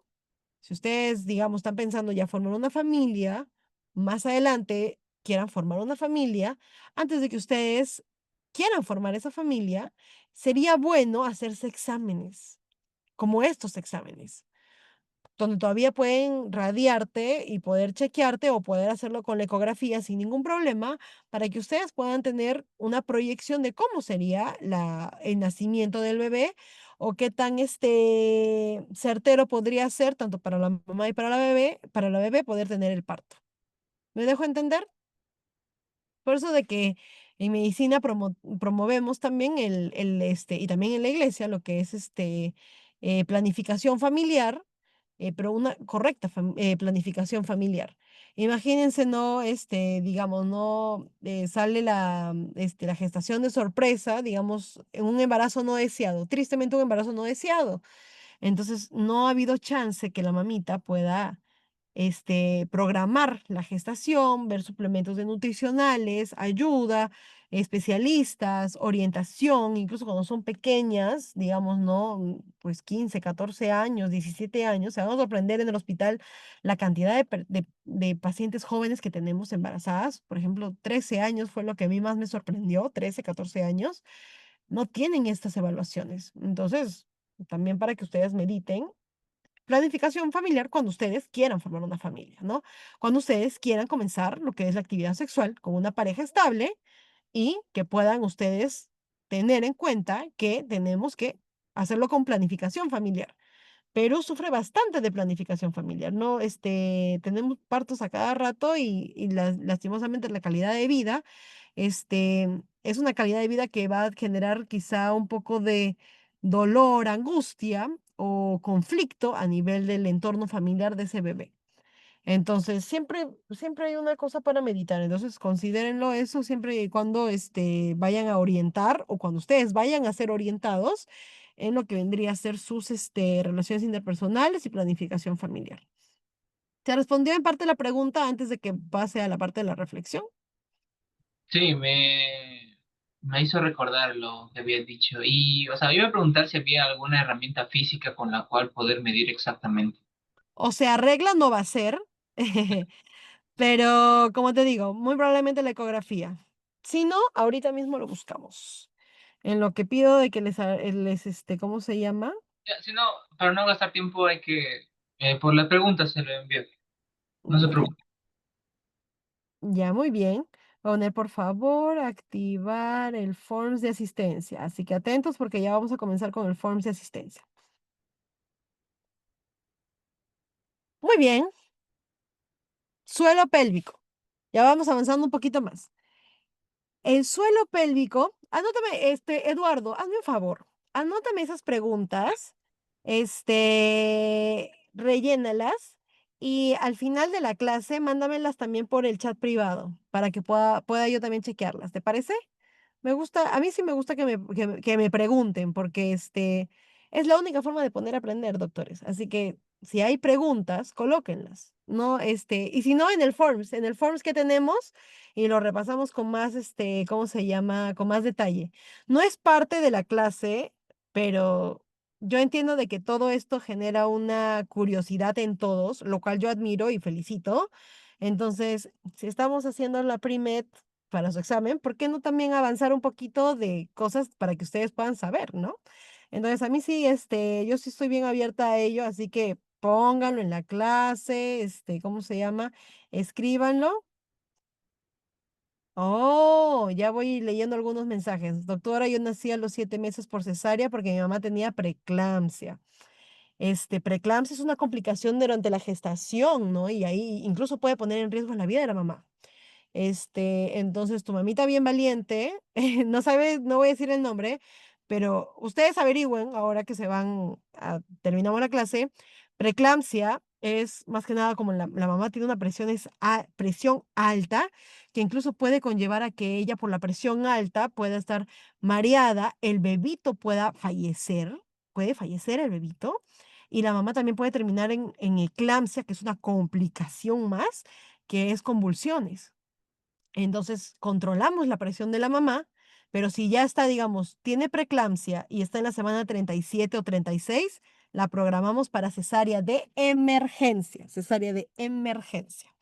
si ustedes, digamos, están pensando ya formar una familia, más adelante quieran formar una familia, antes de que ustedes quieran formar esa familia, sería bueno hacerse exámenes, como estos exámenes donde todavía pueden radiarte y poder chequearte o poder hacerlo con la ecografía sin ningún problema para que ustedes puedan tener una proyección de cómo sería el nacimiento del bebé o qué tan certero podría ser tanto para la mamá y para la bebé poder tener el parto. ¿Me dejo entender? Por eso de que en medicina promovemos también y también en la iglesia lo que es planificación familiar, pero una correcta planificación familiar. Imagínense, no, digamos, no sale la gestación de sorpresa, digamos, en un embarazo no deseado, tristemente un embarazo no deseado. Entonces, no ha habido chance que la mamita pueda programar la gestación, ver suplementos de nutricionales, ayuda, especialistas, orientación, incluso cuando son pequeñas, digamos, ¿no? Pues 15, 14 años, 17 años, se van a sorprender en el hospital la cantidad de pacientes jóvenes que tenemos embarazadas. Por ejemplo, 13 años fue lo que a mí más me sorprendió, 13, 14 años, no tienen estas evaluaciones. Entonces, también para que ustedes mediten planificación familiar cuando ustedes quieran formar una familia, ¿no? Cuando ustedes quieran comenzar lo que es la actividad sexual con una pareja estable y que puedan ustedes tener en cuenta que tenemos que hacerlo con planificación familiar. Perú sufre bastante de planificación familiar, ¿no? Tenemos partos a cada rato y lastimosamente la calidad de vida, es una calidad de vida que va a generar quizá un poco de dolor, angustia o conflicto a nivel del entorno familiar de ese bebé. Entonces, siempre hay una cosa para meditar. Entonces, considérenlo eso siempre y cuando vayan a orientar o cuando ustedes vayan a ser orientados en lo que vendría a ser sus relaciones interpersonales y planificación familiar. ¿Se respondió en parte la pregunta antes de que pase a la parte de la reflexión? Sí, me hizo recordar lo que había dicho. Y, o sea, iba a preguntar si había alguna herramienta física con la cual poder medir exactamente. O sea, regla no va a ser, pero como te digo, muy probablemente la ecografía. Si no, ahorita mismo lo buscamos. En lo que pido de que ¿cómo se llama? Ya, si no, para no gastar tiempo, hay que, por las preguntas se lo envío. No se Ya, preocupe. ya, muy bien. Poner, por favor, activar el Forms de asistencia. Así que atentos porque ya vamos a comenzar con el Forms de asistencia. Muy bien. Suelo pélvico. Ya vamos avanzando un poquito más. El suelo pélvico, anótame, Eduardo, hazme un favor. Anótame esas preguntas, rellénalas y al final de la clase mándamelas también por el chat privado para que pueda yo también chequearlas. ¿Te parece? Me gusta, a mí sí me gusta que me pregunten, porque es la única forma de poder aprender, doctores. Así que si hay preguntas, colóquenlas, ¿no? Y si no, en el Forms que tenemos, y lo repasamos con más, ¿cómo se llama? Con más detalle. No es parte de la clase, pero yo entiendo de que todo esto genera una curiosidad en todos, lo cual yo admiro y felicito. Entonces, si estamos haciendo la pre-med para su examen, ¿por qué no también avanzar un poquito de cosas para que ustedes puedan saber, ¿no? Entonces, a mí sí, yo sí estoy bien abierta a ello, así que pónganlo en la clase, ¿cómo se llama? Escríbanlo. Oh, ya voy leyendo algunos mensajes. Doctora, yo nací a los 7 meses por cesárea porque mi mamá tenía preeclampsia. Preeclampsia es una complicación durante la gestación, ¿no? Y ahí incluso puede poner en riesgo la vida de la mamá. Entonces tu mamita bien valiente, no sabe, no voy a decir el nombre, pero ustedes averigüen ahora que terminamos la clase, preeclampsia es más que nada como la mamá tiene una presión alta, que incluso puede conllevar a que ella por la presión alta pueda estar mareada, el bebito puede fallecer el bebito, y la mamá también puede terminar en eclampsia, que es una complicación más, que es convulsiones. Entonces, controlamos la presión de la mamá, pero si ya está, digamos, tiene preeclampsia y está en la semana 37 o 36, la programamos para cesárea de emergencia, cesárea de emergencia.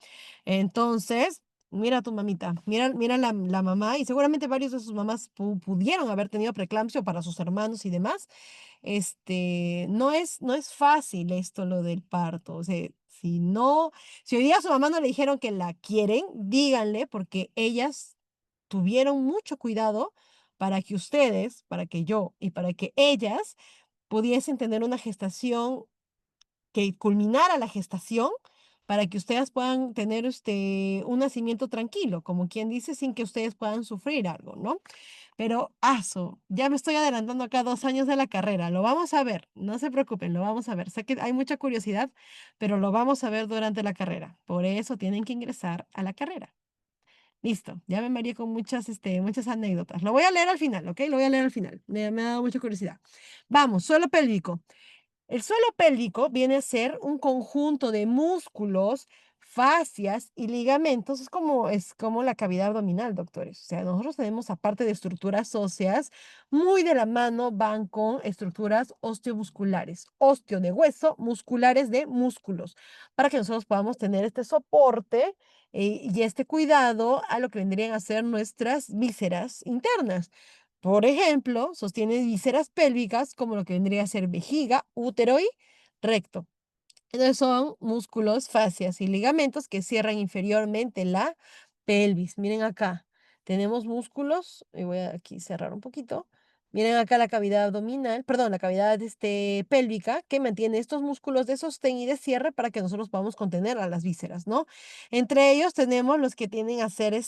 Entonces, mira a tu mamita, mira la mamá, y seguramente varios de sus mamás pudieron haber tenido preeclampsia o para sus hermanos y demás. No es fácil esto, lo del parto. O sea, si hoy día a su mamá no le dijeron que la quieren, díganle, porque ellas tuvieron mucho cuidado para que ustedes, para que yo y para que ellas pudiesen tener una gestación que culminara la gestación para que ustedes puedan tener un nacimiento tranquilo, como quien dice, sin que ustedes puedan sufrir algo, ¿no? Pero, ya me estoy adelantando acá 2 años de la carrera. Lo vamos a ver, no se preocupen, lo vamos a ver. Sé que hay mucha curiosidad, pero lo vamos a ver durante la carrera. Por eso tienen que ingresar a la carrera. Listo, ya me mareé con muchas anécdotas. Lo voy a leer al final, ¿ok? Lo voy a leer al final. Me ha dado mucha curiosidad. Vamos, suelo pélvico. El suelo pélvico viene a ser un conjunto de músculos, fascias y ligamentos. Es como la cavidad abdominal, doctores. O sea, nosotros tenemos, aparte de estructuras óseas, muy de la mano van con estructuras osteomusculares. Osteo de hueso, musculares de músculos, para que nosotros podamos tener este soporte y este cuidado a lo que vendrían a ser nuestras vísceras internas. Por ejemplo, sostiene vísceras pélvicas como lo que vendría a ser vejiga, útero y recto. Entonces son músculos, fascias y ligamentos que cierran inferiormente la pelvis. Miren acá, tenemos músculos, y voy a aquí cerrar un poquito. Miren acá la cavidad abdominal, perdón, la cavidad pélvica que mantiene estos músculos de sostén y de cierre para que nosotros podamos contener a las vísceras, ¿no? Entre ellos tenemos los que tienen a hacer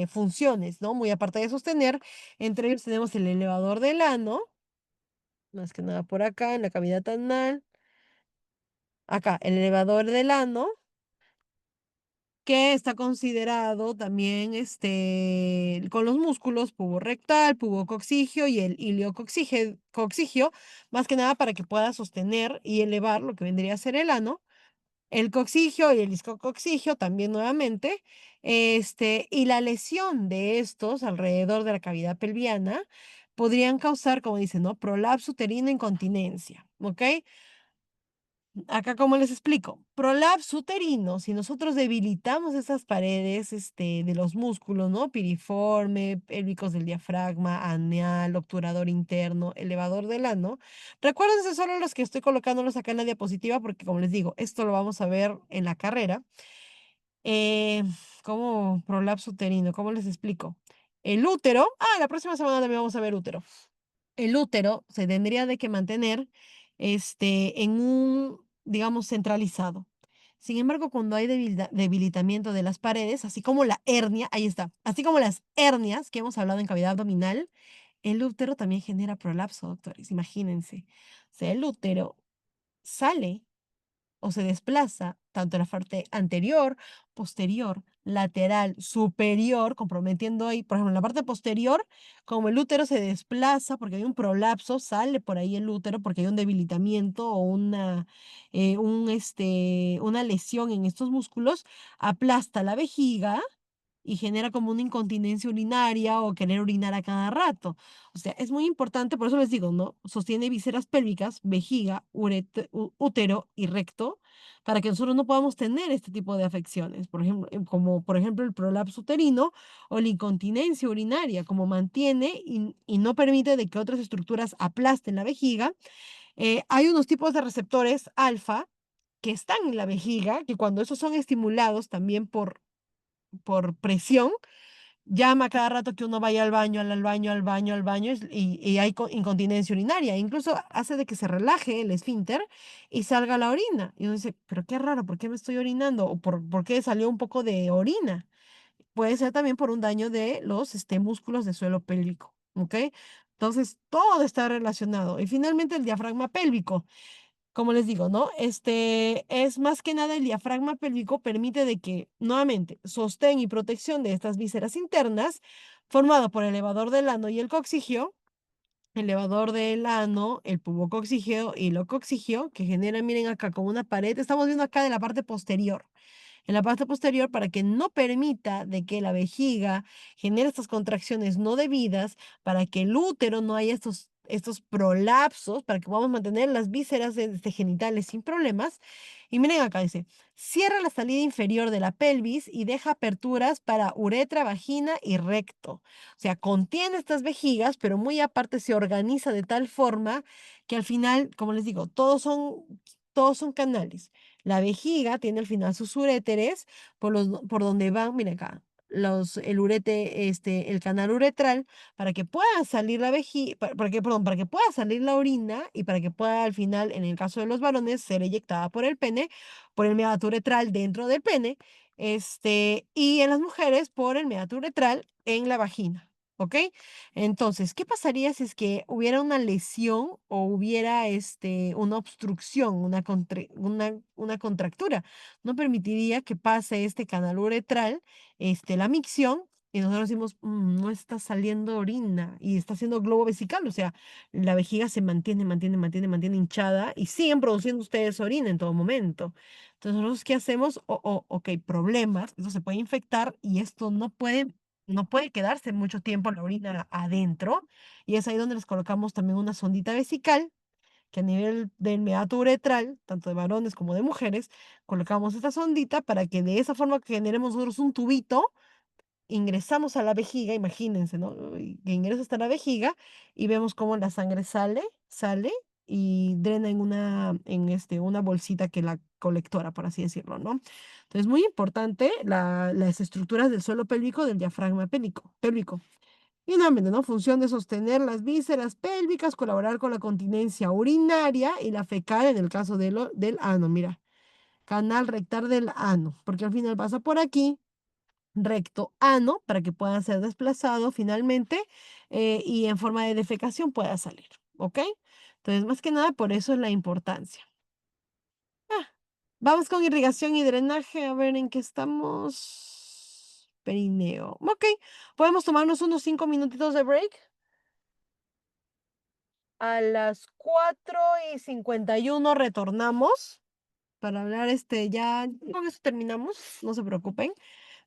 funciones, ¿no? Muy aparte de sostener, entre ellos tenemos el elevador del ano, más que nada por acá, en la cavidad anal. Acá, el elevador del ano, que está considerado también con los músculos puborectal, pubococcigio y el iliococcigio, más que nada para que pueda sostener y elevar lo que vendría a ser el ano. El coccigio y el iscococcigio también nuevamente. Y la lesión de estos alrededor de la cavidad pelviana podrían causar, como dicen, ¿no? Prolapso uterino, incontinencia, ¿ok? Acá, ¿cómo les explico? Prolapso uterino, si nosotros debilitamos esas paredes de los músculos, ¿no? Piriforme, pélvicos del diafragma, aneal, obturador interno, elevador del ano. Recuérdense solo los que estoy colocándolos acá en la diapositiva, porque como les digo, esto lo vamos a ver en la carrera. Eh, ¿Cómo prolapso uterino? ¿Cómo les explico? El útero, la próxima semana también vamos a ver útero. El útero se tendría de que mantener en digamos, centralizado. Sin embargo, cuando hay debilitamiento de las paredes, así como la hernia, ahí está, así como las hernias que hemos hablado en cavidad abdominal, el útero también genera prolapso, doctores, imagínense. O sea, el útero sale o se desplaza tanto en la parte anterior, posterior, lateral, superior, comprometiendo ahí, por ejemplo, en la parte posterior, como el útero se desplaza porque hay un prolapso, sale por ahí el útero porque hay un debilitamiento o una lesión en estos músculos, aplasta la vejiga y genera como una incontinencia urinaria o querer orinar a cada rato. O sea, es muy importante, por eso les digo, ¿no? Sostiene vísceras pélvicas, vejiga, útero y recto, para que nosotros no podamos tener este tipo de afecciones, por ejemplo, como por ejemplo el prolapso uterino o la incontinencia urinaria, como mantiene y no permite de que otras estructuras aplasten la vejiga. Hay unos tipos de receptores alfa que están en la vejiga, que cuando esos son estimulados también por presión, llama cada rato que uno vaya al baño, al baño, al baño, al baño, y hay incontinencia urinaria. Incluso hace de que se relaje el esfínter y salga la orina. Y uno dice, pero qué raro, ¿por qué me estoy orinando? ¿O por qué salió un poco de orina? Puede ser también por un daño de los músculos del suelo pélvico, ¿ok? Entonces, todo está relacionado. Y finalmente el diafragma pélvico. Como les digo, ¿no? Es más que nada el diafragma pélvico permite de que, nuevamente, sostén y protección de estas vísceras internas, formado por el elevador del ano y el coxigio, elevador del ano, el pubocoxigio y el coxigio, que generan, miren acá, como una pared. Estamos viendo acá de la parte posterior en la parte posterior para que no permita de que la vejiga genere estas contracciones no debidas, para que el útero no haya estos prolapsos, para que podamos mantener las vísceras genitales sin problemas. Y miren acá, dice, cierra la salida inferior de la pelvis y deja aperturas para uretra, vagina y recto. O sea, contiene estas vejigas, pero muy aparte se organiza de tal forma que al final, como les digo, todos son canales. La vejiga tiene al final sus uréteres por donde van, mira acá, el canal uretral, para que pueda salir la vejiga, para que pueda salir la orina y para que pueda al final, en el caso de los varones, ser eyectada por el pene, por el meato uretral dentro del pene, y en las mujeres por el meato uretral en la vagina. ¿Ok? Entonces, ¿qué pasaría si es que hubiera una lesión o hubiera una obstrucción, una contractura? No permitiría que pase este canal uretral, la micción, y nosotros decimos, no está saliendo orina y está haciendo globo vesical, o sea, la vejiga se mantiene, mantiene, mantiene, mantiene hinchada y siguen produciendo ustedes orina en todo momento. Entonces, nosotros, ¿qué hacemos? Ok, problemas, eso se puede infectar y esto no puede quedarse mucho tiempo la orina adentro, y es ahí donde les colocamos también una sondita vesical, que a nivel del meato uretral, tanto de varones como de mujeres, colocamos esta sondita para que de esa forma que generemos nosotros un tubito, ingresamos a la vejiga, imagínense, ¿no? Y que ingresa hasta la vejiga y vemos cómo la sangre sale y drena en una bolsita que la colectora, por así decirlo, ¿no? Entonces, muy importante las estructuras del suelo pélvico, del diafragma pélvico. Y nuevamente, ¿no? Función de sostener las vísceras pélvicas, colaborar con la continencia urinaria y la fecal en el caso del ano. Mira, canal rectal del ano, porque al final pasa por aquí, recto ano, para que pueda ser desplazado finalmente, y en forma de defecación pueda salir. ¿Ok? Entonces, más que nada, por eso es la importancia. Ah, vamos con irrigación y drenaje, a ver en qué estamos. Perineo. Ok, podemos tomarnos unos 5 minutitos de break. A las 4:51 retornamos para hablar, ya con eso terminamos, no se preocupen,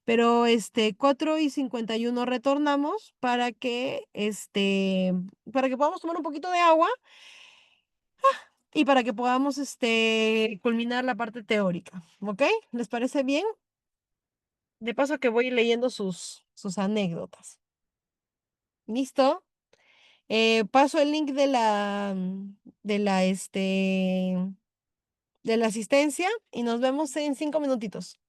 pero 4:51 retornamos para que podamos tomar un poquito de agua y para que podamos, culminar la parte teórica, ¿ok? ¿Les parece bien? De paso que voy leyendo sus anécdotas. ¿Listo? Paso el link de la asistencia y nos vemos en 5 minutitos.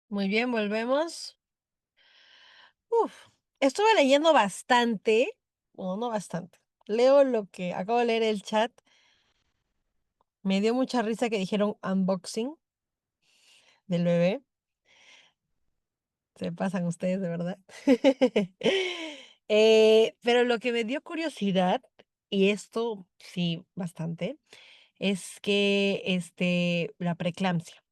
Muy bien, volvemos. Uf, estuve leyendo bastante, o no bastante. Leo lo que acabo de leer el chat. Me dio mucha risa que dijeron unboxing del bebé. Se pasan ustedes, de verdad. Pero lo que me dio curiosidad, y esto sí, bastante, es que la preeclampsia.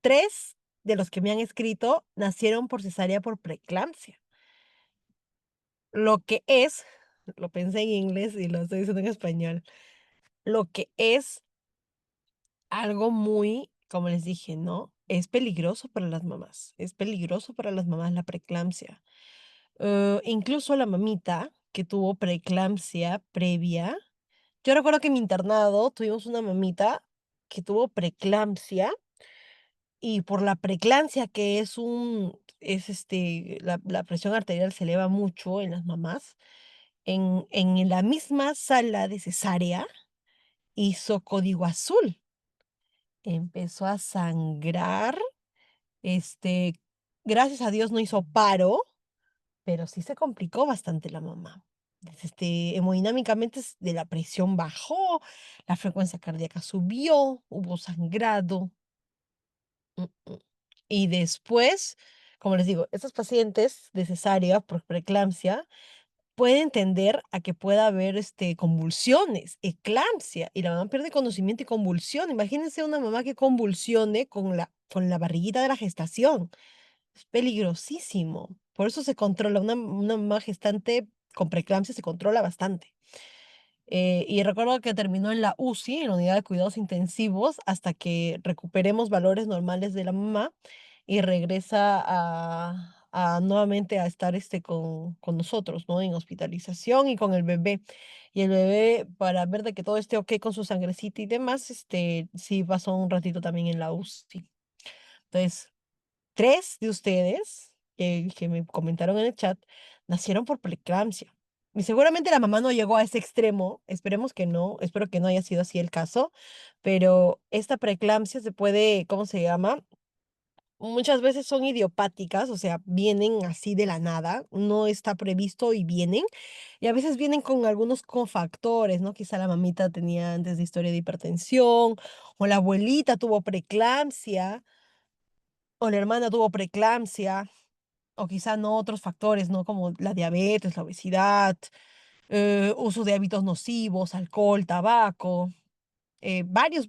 3 de los que me han escrito nacieron por cesárea por preeclampsia. Lo que es, lo pensé en inglés y lo estoy diciendo en español, lo que es algo muy, como les dije, ¿no? Es peligroso para las mamás. Es peligroso para las mamás la preeclampsia. Incluso la mamita que tuvo preeclampsia previa. Yo recuerdo que en mi internado tuvimos una mamita que tuvo preeclampsia y por la preeclampsia que la presión arterial se eleva mucho en las mamás. En la misma sala de cesárea hizo código azul. Empezó a sangrar. Este, Gracias a Dios no hizo paro, pero sí se complicó bastante la mamá. Hemodinámicamente de la presión bajó, la frecuencia cardíaca subió, hubo sangrado. mm, mm. Y después, como les digo, estos pacientes de cesárea por preeclampsia pueden tender a que pueda haber convulsiones, eclampsia, y la mamá pierde conocimiento y convulsión. Imagínense una mamá que convulsione con la barriguita de la gestación. Es peligrosísimo. Por eso se controla. Una mamá gestante con preeclampsia se controla bastante. Y recuerdo que terminó en la UCI, en la unidad de cuidados intensivos, hasta que recuperemos valores normales de la mamá y regresa nuevamente a estar con nosotros, ¿no? En hospitalización y con el bebé. Y el bebé, para ver de que todo esté ok con su sangrecita y demás, sí pasó un ratito también en la UCI. Entonces, 3 de ustedes que me comentaron en el chat nacieron por preeclampsia. Y seguramente la mamá no llegó a ese extremo, esperemos que no, espero que no haya sido así el caso, pero esta preeclampsia se puede, ¿cómo se llama? Muchas veces son idiopáticas, o sea, vienen así de la nada, no está previsto y vienen, y a veces vienen con algunos cofactores, ¿no? Quizá la mamita tenía antes de historia de hipertensión, o la abuelita tuvo preeclampsia, o la hermana tuvo preeclampsia, o quizá no otros factores, ¿no? Como la diabetes, la obesidad, uso de hábitos nocivos, alcohol, tabaco. Hay varios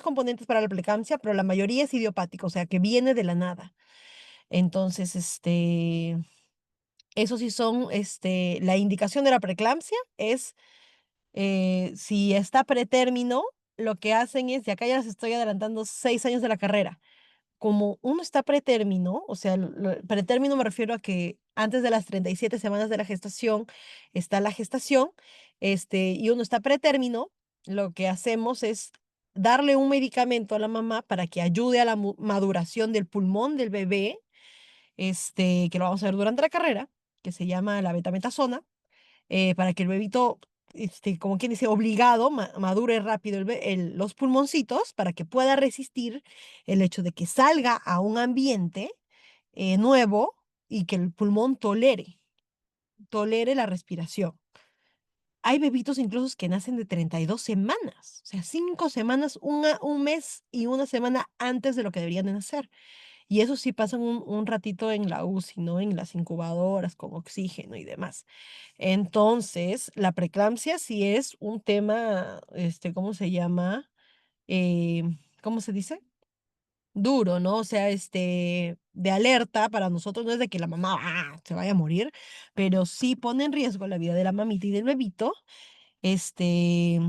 componentes para la preeclampsia, pero la mayoría es idiopático, o sea, que viene de la nada. Entonces, eso sí son, la indicación de la preeclampsia es, si está pretérmino, lo que hacen es, y acá ya les estoy adelantando 6 años de la carrera, como uno está pretérmino, o sea, pretérmino me refiero a que antes de las 37 semanas de la gestación está la gestación, y uno está pretérmino, lo que hacemos es darle un medicamento a la mamá para que ayude a la maduración del pulmón del bebé, que lo vamos a ver durante la carrera, que se llama la betametasona, para que el bebito, como quien dice, obligado, madure rápido los pulmoncitos para que pueda resistir el hecho de que salga a un ambiente nuevo y que el pulmón tolere la respiración. Hay bebitos incluso que nacen de 32 semanas, o sea, 5 semanas, un mes y una semana antes de lo que deberían de nacer. Y eso sí pasan un ratito en la UCI, ¿no? En las incubadoras con oxígeno y demás. Entonces, la preeclampsia sí es un tema, ¿cómo se llama? ¿Cómo se dice? Duro, ¿no? O sea, de alerta para nosotros no es de que la mamá se vaya a morir, pero sí pone en riesgo la vida de la mamita y del bebito, este,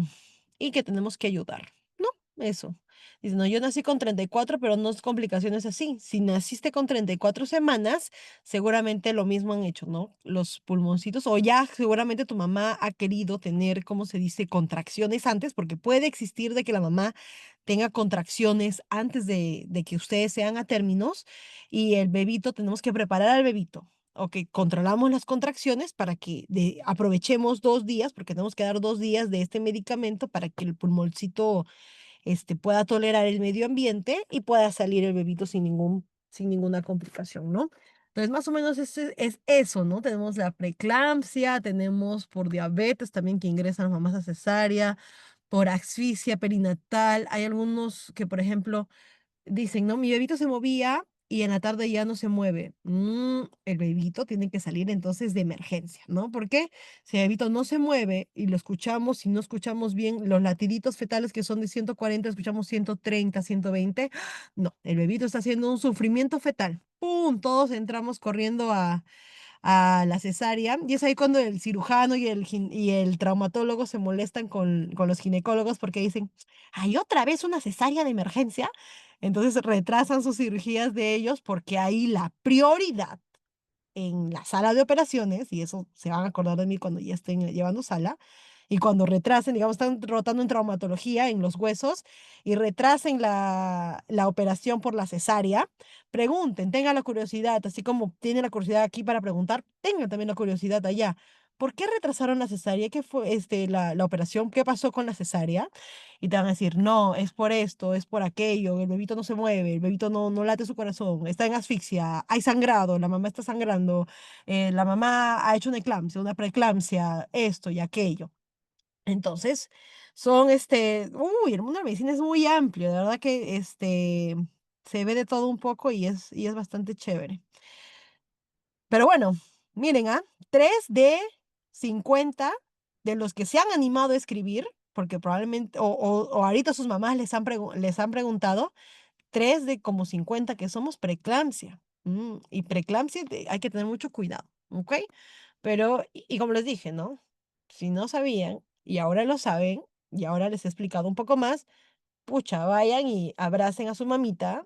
y que tenemos que ayudar, ¿no? Eso. Dice, no, yo nací con 34 pero no es complicaciones así. Si naciste con 34 semanas, seguramente lo mismo han hecho, ¿no? Los pulmoncitos, o ya seguramente tu mamá ha querido tener, ¿cómo se dice?, contracciones antes, porque puede existir de que la mamá tenga contracciones antes de que ustedes sean a términos, y el bebito, tenemos que preparar al bebito. Ok, controlamos las contracciones para que aprovechemos 2 días, porque tenemos que dar 2 días de este medicamento para que el pulmoncito pueda tolerar el medio ambiente y pueda salir el bebito sin ninguna complicación, ¿no? Entonces, más o menos es eso, ¿no? Tenemos la preeclampsia, tenemos por diabetes también que ingresan las mamás a cesárea, por asfixia perinatal. Hay algunos que, por ejemplo, dicen, no, mi bebito se movía y en la tarde ya no se mueve. El bebito tiene que salir entonces de emergencia, ¿no? ¿Por qué? Si el bebito no se mueve y lo escuchamos, si no escuchamos bien los latiditos fetales que son de 140, escuchamos 130, 120, no, el bebito está haciendo un sufrimiento fetal. ¡Pum! Todos entramos corriendo a la cesárea. Y es ahí cuando el cirujano y el traumatólogo se molestan con los ginecólogos porque dicen, ¿hay otra vez una cesárea de emergencia? Entonces retrasan sus cirugías de ellos porque ahí la prioridad en la sala de operaciones, y eso se van a acordar de mí cuando ya estén llevando sala, y cuando retrasen, digamos, están rotando en traumatología, en los huesos, y retrasen la operación por la cesárea, pregunten, tengan la curiosidad, así como tienen la curiosidad aquí para preguntar, tengan también la curiosidad allá. ¿Por qué retrasaron la cesárea? ¿Qué fue la operación? ¿Qué pasó con la cesárea? Y te van a decir, no, es por esto, es por aquello, el bebito no se mueve, el bebito no late su corazón, está en asfixia, hay sangrado, la mamá está sangrando, la mamá ha hecho una eclampsia, una preeclampsia, esto y aquello. Entonces, son el mundo de la medicina es muy amplio, de verdad que se ve de todo un poco y es bastante chévere. Pero bueno, miren, 3 de 50 de los que se han animado a escribir, porque probablemente, o ahorita sus mamás les han preguntado, 3 de como 50 que somos preeclampsia. Y preeclampsia hay que tener mucho cuidado, ¿ok? Pero, y como les dije, ¿no? Si no sabían y ahora lo saben y ahora les he explicado un poco más, pucha, vayan y abracen a su mamita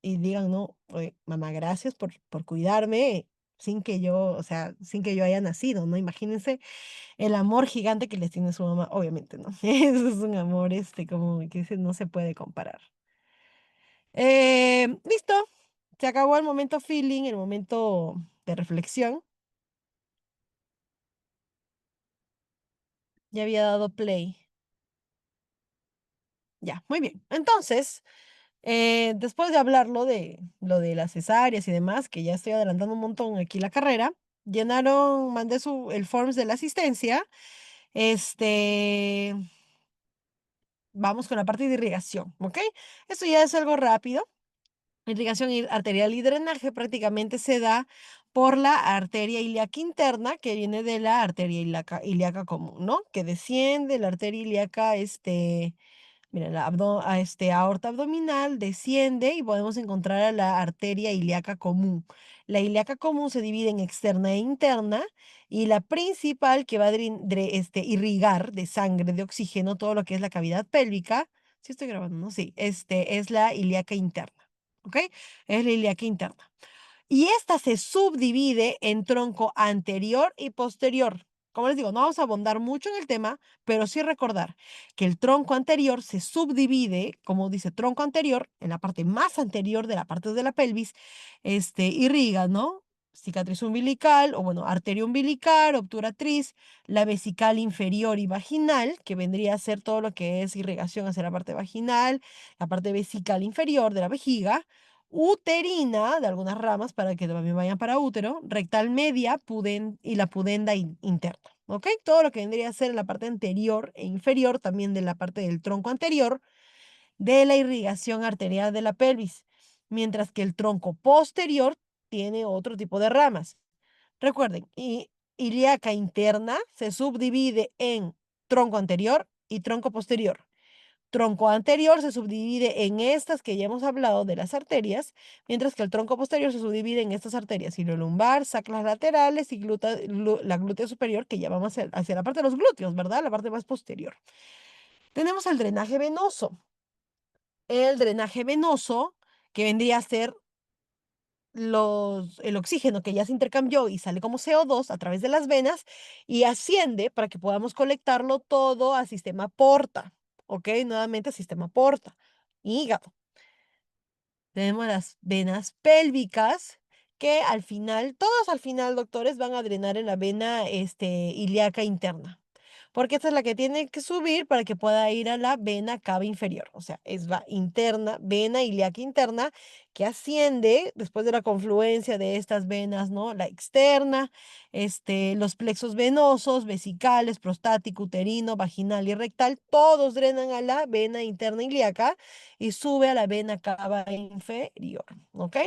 y digan, no, oye, mamá, gracias por cuidarme sin que yo, o sea, sin que yo haya nacido, ¿no? Imagínense el amor gigante que les tiene su mamá, obviamente, ¿no? Eso es un amor, como no se puede comparar. Listo, se acabó el momento feeling, el momento de reflexión. Ya había dado play. Ya, muy bien. Entonces, después de hablarlo de lo de las cesáreas y demás, que ya estoy adelantando un montón aquí la carrera, mandé el forms de la asistencia. Este, Vamos con la parte de irrigación, ¿ok? Esto ya es algo rápido. Irrigación arterial y drenaje prácticamente se da por la arteria ilíaca interna que viene de la arteria ilíaca común, ¿no? Que desciende la arteria ilíaca, mira, aorta abdominal desciende y podemos encontrar a la arteria ilíaca común. La ilíaca común se divide en externa e interna y la principal que va a irrigar de sangre, de oxígeno, todo lo que es la cavidad pélvica. Sí estoy grabando, ¿no? Sí, es la ilíaca interna, ¿ok? Es la ilíaca interna. Y esta se subdivide en tronco anterior y posterior. Como les digo, no vamos a abundar mucho en el tema, pero sí recordar que el tronco anterior se subdivide, como dice tronco anterior, en la parte más anterior de la parte de la pelvis, irriga, ¿no? Cicatriz umbilical, o bueno, arteria umbilical, obturatriz, la vesical inferior y vaginal, que vendría a ser todo lo que es irrigación hacia la parte vaginal, la parte vesical inferior de la vejiga, uterina, de algunas ramas para que también vayan para útero, rectal media y la pudenda interna. ¿Ok? Todo lo que vendría a ser en la parte anterior e inferior, también de la parte del tronco anterior, de la irrigación arterial de la pelvis, mientras que el tronco posterior tiene otro tipo de ramas. Recuerden, ilíaca interna se subdivide en tronco anterior y tronco posterior. Tronco anterior se subdivide en estas que ya hemos hablado de las arterias, mientras que el tronco posterior se subdivide en estas arterias, lumbar, sacras laterales y la glútea superior, que ya vamos hacia la parte de los glúteos, ¿verdad? La parte más posterior. Tenemos el drenaje venoso. El drenaje venoso, que vendría a ser el oxígeno que ya se intercambió y sale como CO2 a través de las venas y asciende para que podamos colectarlo todo al sistema porta. ¿Ok? Nuevamente al sistema porta. Hígado. Tenemos las venas pélvicas que al final, todos al final, doctores, van a drenar en la vena ilíaca interna. porque esta es la que tiene que subir para que pueda ir a la vena cava inferior. O sea, es va interna, vena ilíaca interna, que asciende después de la confluencia de estas venas, ¿no? La externa, los plexos venosos, vesicales, prostático, uterino, vaginal y rectal, todos drenan a la vena interna ilíaca y sube a la vena cava inferior, ¿ok?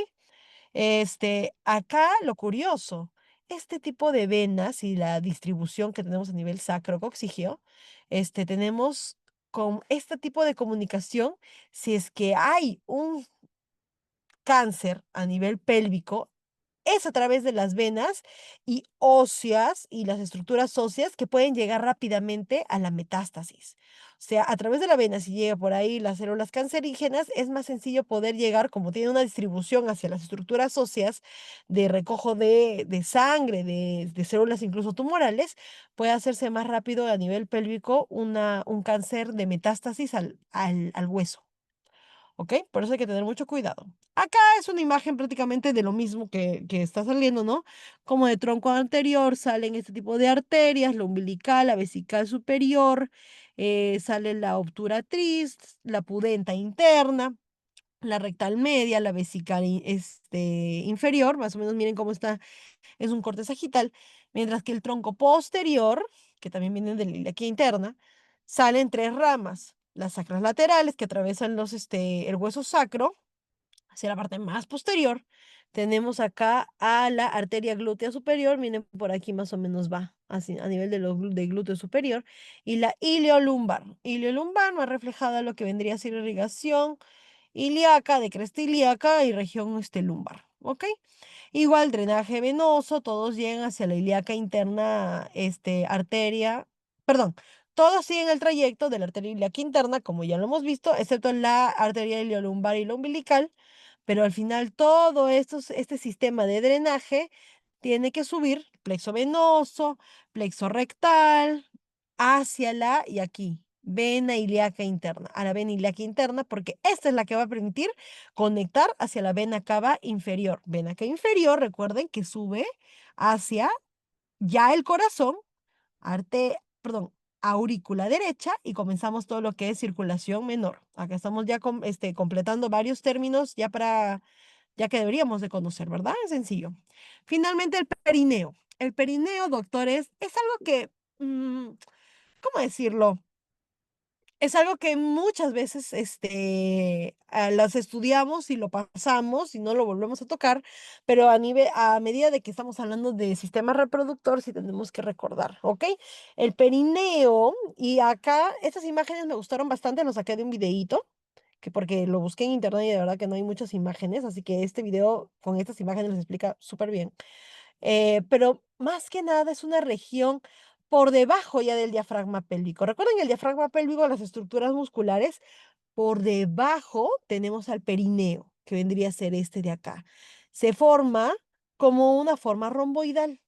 Acá lo curioso, este tipo de venas y la distribución que tenemos a nivel sacrococcígeo, tenemos con este tipo de comunicación, si es que hay un cáncer a nivel pélvico, es a través de las venas y óseas y las estructuras óseas que pueden llegar rápidamente a la metástasis. O sea, a través de la vena, si llega por ahí las células cancerígenas, es más sencillo poder llegar, como tiene una distribución hacia las estructuras óseas de recojo de sangre, de células incluso tumorales, puede hacerse más rápido a nivel pélvico un cáncer de metástasis al hueso. ¿Ok? Por eso hay que tener mucho cuidado. Acá es una imagen prácticamente de lo mismo que está saliendo, ¿no? Como de tronco anterior salen este tipo de arterias, la umbilical, la vesical superior, sale la obturatriz, la pudenta interna, la rectal media, la vesical inferior, más o menos miren cómo está, es un corte sagital, mientras que el tronco posterior, que también viene de la ilíaca interna, sale en tres ramas. Las sacras laterales que atraviesan el hueso sacro hacia la parte más posterior. Tenemos acá a la arteria glútea superior, miren por aquí más o menos va, así a nivel de glúteo superior, y la iliolumbar. Iliolumbar más reflejada lo que vendría a ser irrigación ilíaca, de cresta ilíaca y región lumbar, ¿ok? Igual drenaje venoso, todos llegan hacia la ilíaca interna, arteria, perdón, todos siguen el trayecto de la arteria ilíaca interna, como ya lo hemos visto, excepto la arteria iliolumbar y la umbilical, pero al final todo este sistema de drenaje tiene que subir plexo venoso, plexo rectal, hacia y aquí, vena ilíaca interna, a la vena ilíaca interna, porque esta es la que va a permitir conectar hacia la vena cava inferior. Vena cava inferior, recuerden que sube hacia ya el corazón, perdón, aurícula derecha y comenzamos todo lo que es circulación menor. Acá estamos ya completando varios términos ya que deberíamos de conocer, ¿verdad? Es sencillo. Finalmente, el perineo. El perineo, doctores, es algo que, ¿cómo decirlo? Es algo que muchas veces las estudiamos y lo pasamos y no lo volvemos a tocar, pero a medida de que estamos hablando de sistema reproductor, sí tenemos que recordar, ¿ok? El perineo, y acá estas imágenes me gustaron bastante, los saqué de un videíto, que porque lo busqué en internet y de verdad que no hay muchas imágenes, así que este video con estas imágenes les explica súper bien. Pero más que nada es una región por debajo ya del diafragma pélvico. ¿Recuerden el diafragma pélvico, las estructuras musculares? Por debajo tenemos al perineo, que vendría a ser este de acá. Se forma como una forma romboidal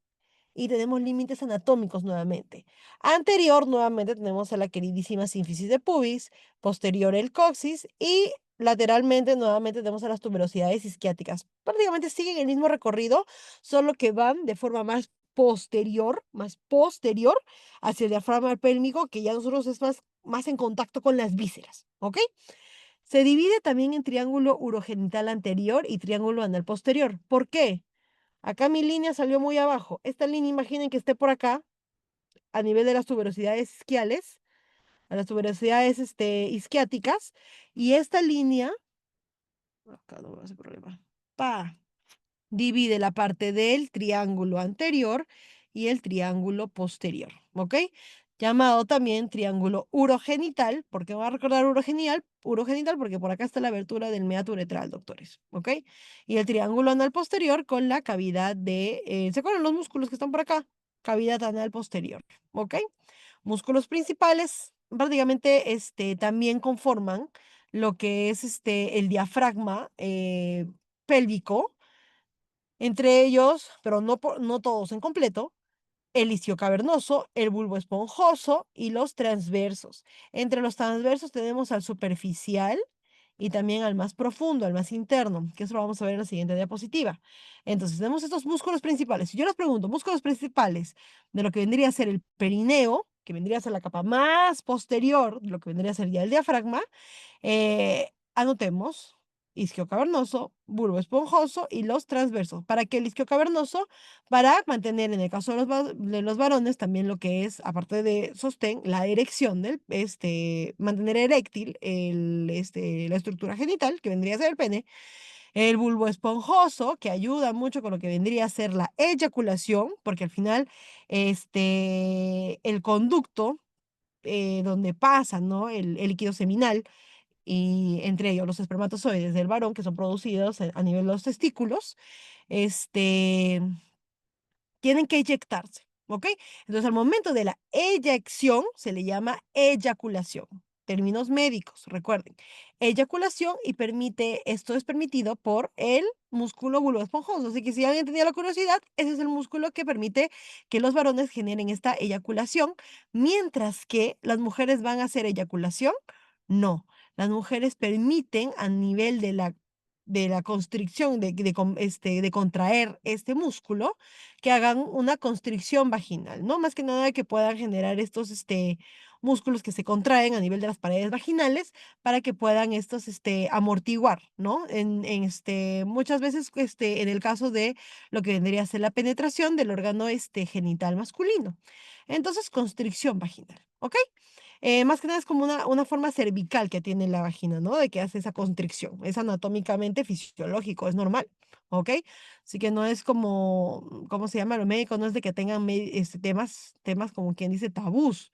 y tenemos límites anatómicos nuevamente. Anterior, nuevamente, tenemos a la queridísima sínfisis de pubis, posterior el coxis y lateralmente, nuevamente, tenemos a las tuberosidades isquiáticas. Prácticamente siguen el mismo recorrido, solo que van de forma más posterior hacia el diafragma pélvico, que ya nosotros es más en contacto con las vísceras, ¿ok? Se divide también en triángulo urogenital anterior y triángulo anal posterior. ¿Por qué? Acá mi línea salió muy abajo. Esta línea, imaginen que esté por acá, a nivel de las tuberosidades isquiales, a las tuberosidades isquiáticas, y esta línea, acá no me hace problema, pa, divide la parte del triángulo anterior y el triángulo posterior, ¿ok? Llamado también triángulo urogenital, porque va a recordar urogenital porque por acá está la abertura del meato uretral, doctores, ¿ok? Y el triángulo anal posterior con la cavidad ¿se acuerdan los músculos que están por acá? Cavidad anal posterior, ¿ok? Músculos principales prácticamente también conforman lo que es el diafragma pélvico, entre ellos, pero no todos en completo, el isquio cavernoso, el bulbo esponjoso y los transversos. Entre los transversos tenemos al superficial y también al más profundo, al más interno, que eso lo vamos a ver en la siguiente diapositiva. Entonces, tenemos estos músculos principales. Si yo les pregunto, músculos principales de lo que vendría a ser el perineo, que vendría a ser la capa más posterior, de lo que vendría a ser ya el diafragma, anotemos isquiocavernoso, bulbo esponjoso y los transversos. ¿Para qué el isquiocavernoso? Para mantener, en el caso de los varones, también lo que es, aparte de sostén, la erección mantener eréctil la estructura genital, que vendría a ser el pene. El bulbo esponjoso, que ayuda mucho con lo que vendría a ser la eyaculación, porque al final, el conducto donde pasa, ¿no? El líquido seminal y entre ellos los espermatozoides del varón que son producidos a nivel de los testículos, este, tienen que eyectarse, ¿ok? Entonces, al momento de la eyección se le llama eyaculación. Términos médicos, recuerden. Eyaculación y esto es permitido por el músculo esponjoso. Así que si alguien tenía la curiosidad, ese es el músculo que permite que los varones generen esta eyaculación, mientras que las mujeres van a hacer eyaculación. No, las mujeres permiten a nivel de la constricción, de contraer este músculo, que hagan una constricción vaginal, ¿no? Más que nada que puedan generar estos músculos que se contraen a nivel de las paredes vaginales para que puedan estos amortiguar, ¿no? Muchas veces en el caso de lo que vendría a ser la penetración del órgano genital masculino. Entonces, constricción vaginal, ¿ok? Más que nada es como una forma cervical que tiene la vagina, ¿no? De que hace esa constricción. Es anatómicamente fisiológico, es normal, ¿ok? Así que no es como, ¿cómo se llama? Los médicos no es de que tengan temas como quien dice tabús.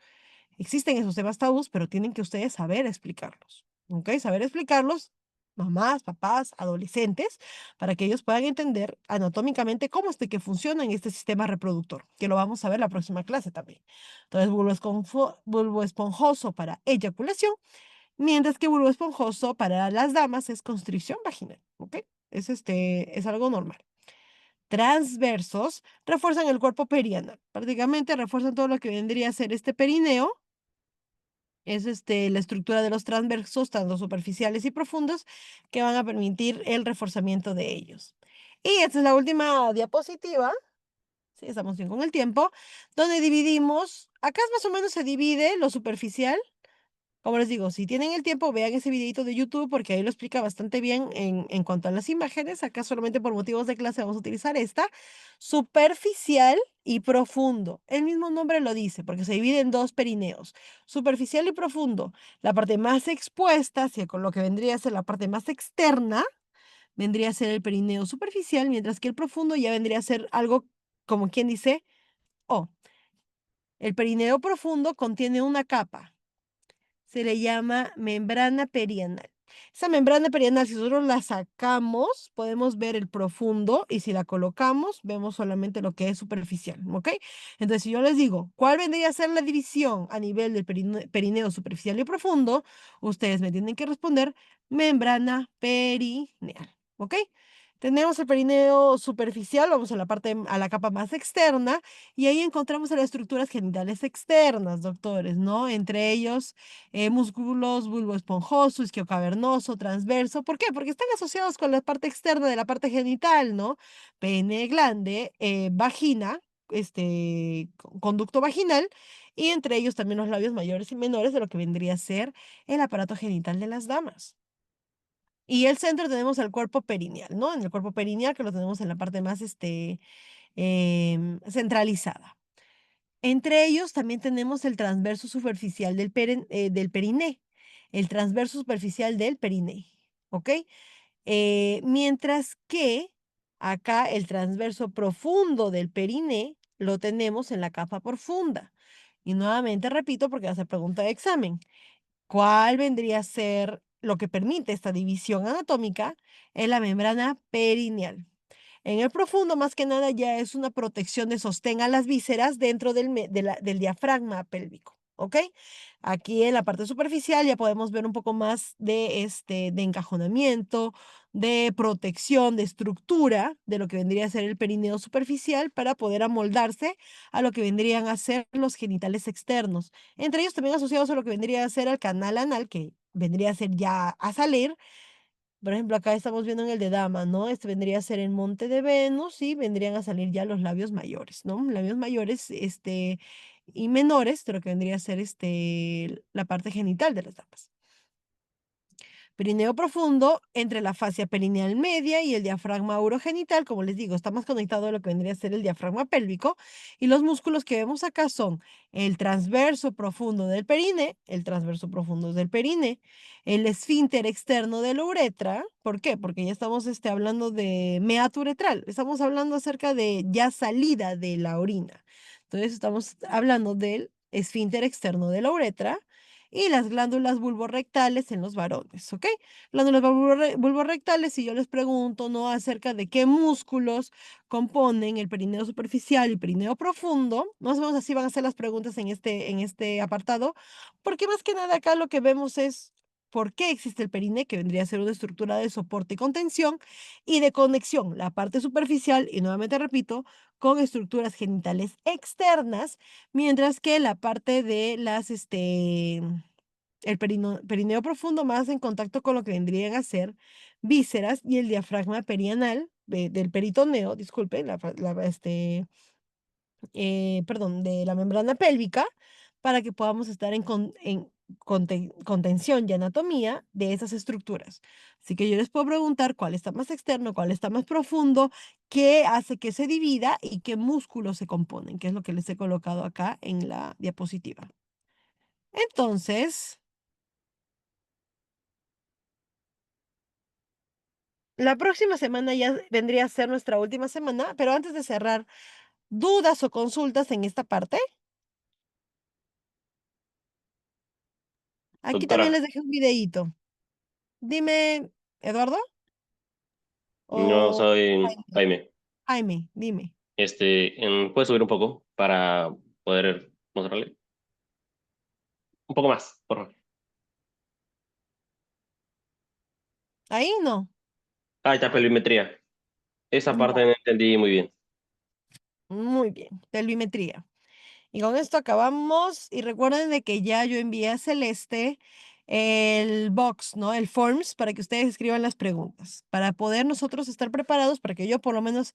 Existen esos temas tabús, pero tienen que ustedes saber explicarlos, ¿ok? Saber explicarlos, mamás, papás, adolescentes, para que ellos puedan entender anatómicamente cómo es de que funciona en este sistema reproductor, que lo vamos a ver la próxima clase también. Entonces, bulbo esponjoso para eyaculación, mientras que bulbo esponjoso para las damas es constricción vaginal, ¿ok? Es algo normal. Transversos refuerzan el cuerpo perianal, prácticamente refuerzan todo lo que vendría a ser este perineo, es la estructura de los transversos, tanto superficiales y profundos, que van a permitir el reforzamiento de ellos. Y esta es la última diapositiva, sí, estamos bien con el tiempo, donde dividimos, acá más o menos se divide lo superficial. Como les digo, si tienen el tiempo, vean ese videito de YouTube porque ahí lo explica bastante bien en cuanto a las imágenes. Acá solamente por motivos de clase vamos a utilizar esta. Superficial y profundo. El mismo nombre lo dice porque se divide en dos perineos. Superficial y profundo. La parte más expuesta, hacia con lo que vendría a ser la parte más externa, vendría a ser el perineo superficial, mientras que el profundo ya vendría a ser algo como quien dice, oh, el perineo profundo contiene una capa, se le llama membrana perianal. Esa membrana perianal, si nosotros la sacamos, podemos ver el profundo y si la colocamos, vemos solamente lo que es superficial, ¿ok? Entonces, si yo les digo, ¿cuál vendría a ser la división a nivel del perineo superficial y profundo? Ustedes me tienen que responder membrana perineal, ¿ok? Tenemos el perineo superficial, vamos a la capa más externa, y ahí encontramos las estructuras genitales externas, doctores, ¿no? Entre ellos músculos bulboesponjoso, isquiocavernoso, transverso. ¿Por qué? Porque están asociados con la parte externa de la parte genital, ¿no? Pene, glande, vagina, conducto vaginal, y entre ellos también los labios mayores y menores de lo que vendría a ser el aparato genital de las damas. Y el centro tenemos el cuerpo perineal, ¿no? En el cuerpo perineal que lo tenemos en la parte más centralizada. Entre ellos también tenemos el transverso superficial del periné, el transverso superficial del periné, ¿ok? Mientras que acá el transverso profundo del periné lo tenemos en la capa profunda. Y nuevamente repito porque va a ser pregunta de examen. ¿Cuál vendría a ser lo que permite esta división anatómica? Es la membrana perineal. En el profundo, más que nada, ya es una protección de sostén a las vísceras dentro del diafragma pélvico, ¿ok? Aquí en la parte superficial ya podemos ver un poco más de encajonamiento, de protección, de estructura de lo que vendría a ser el perineo superficial para poder amoldarse a lo que vendrían a ser los genitales externos. Entre ellos también asociados a lo que vendría a ser el canal anal, que vendría a ser ya a salir. Por ejemplo, acá estamos viendo en el de dama, ¿no? Este vendría a ser el monte de Venus y vendrían a salir ya los labios mayores, ¿no? Labios mayores, y menores de lo que vendría a ser la parte genital de las damas. Perineo profundo entre la fascia perineal media y el diafragma urogenital, como les digo, está más conectado a lo que vendría a ser el diafragma pélvico. Y los músculos que vemos acá son el transverso profundo del perine, el transverso profundo del perine, el esfínter externo de la uretra. ¿Por qué? Porque ya estamos hablando de meato uretral, estamos hablando acerca de ya salida de la orina. Entonces estamos hablando del esfínter externo de la uretra y las glándulas vulvorrectales en los varones, ¿ok? Glándulas vulvorrectales, si yo les pregunto, ¿no? Acerca de qué músculos componen el perineo superficial y perineo profundo, más o menos así van a ser las preguntas en este apartado, porque más que nada acá lo que vemos es por qué existe el perine, que vendría a ser una estructura de soporte y contención, y de conexión, la parte superficial, y nuevamente repito, con estructuras genitales externas, mientras que la parte de el perineo profundo más en contacto con lo que vendrían a ser vísceras y el diafragma perianal del peritoneo, disculpen, perdón, de la membrana pélvica, para que podamos estar en contención y anatomía de esas estructuras. Así que yo les puedo preguntar cuál está más externo, cuál está más profundo, qué hace que se divida y qué músculos se componen, que es lo que les he colocado acá en la diapositiva. Entonces, la próxima semana ya vendría a ser nuestra última semana, pero antes de cerrar, ¿dudas o consultas en esta parte? Aquí también Doctora, les dejé un videíto. Dime, Eduardo yo o soy Jaime. Jaime. Jaime, dime. ¿Puedes subir un poco para poder mostrarle? Un poco más, por favor. Ahí no. Ah, está pelvimetría. Esa parte Ya, no entendí muy bien. muy bien. Pelvimetría. Y con esto acabamos. Y recuerden de que ya yo envié a Celeste el box, ¿no? El forms para que ustedes escriban las preguntas, para poder nosotros estar preparados, para que yo por lo menos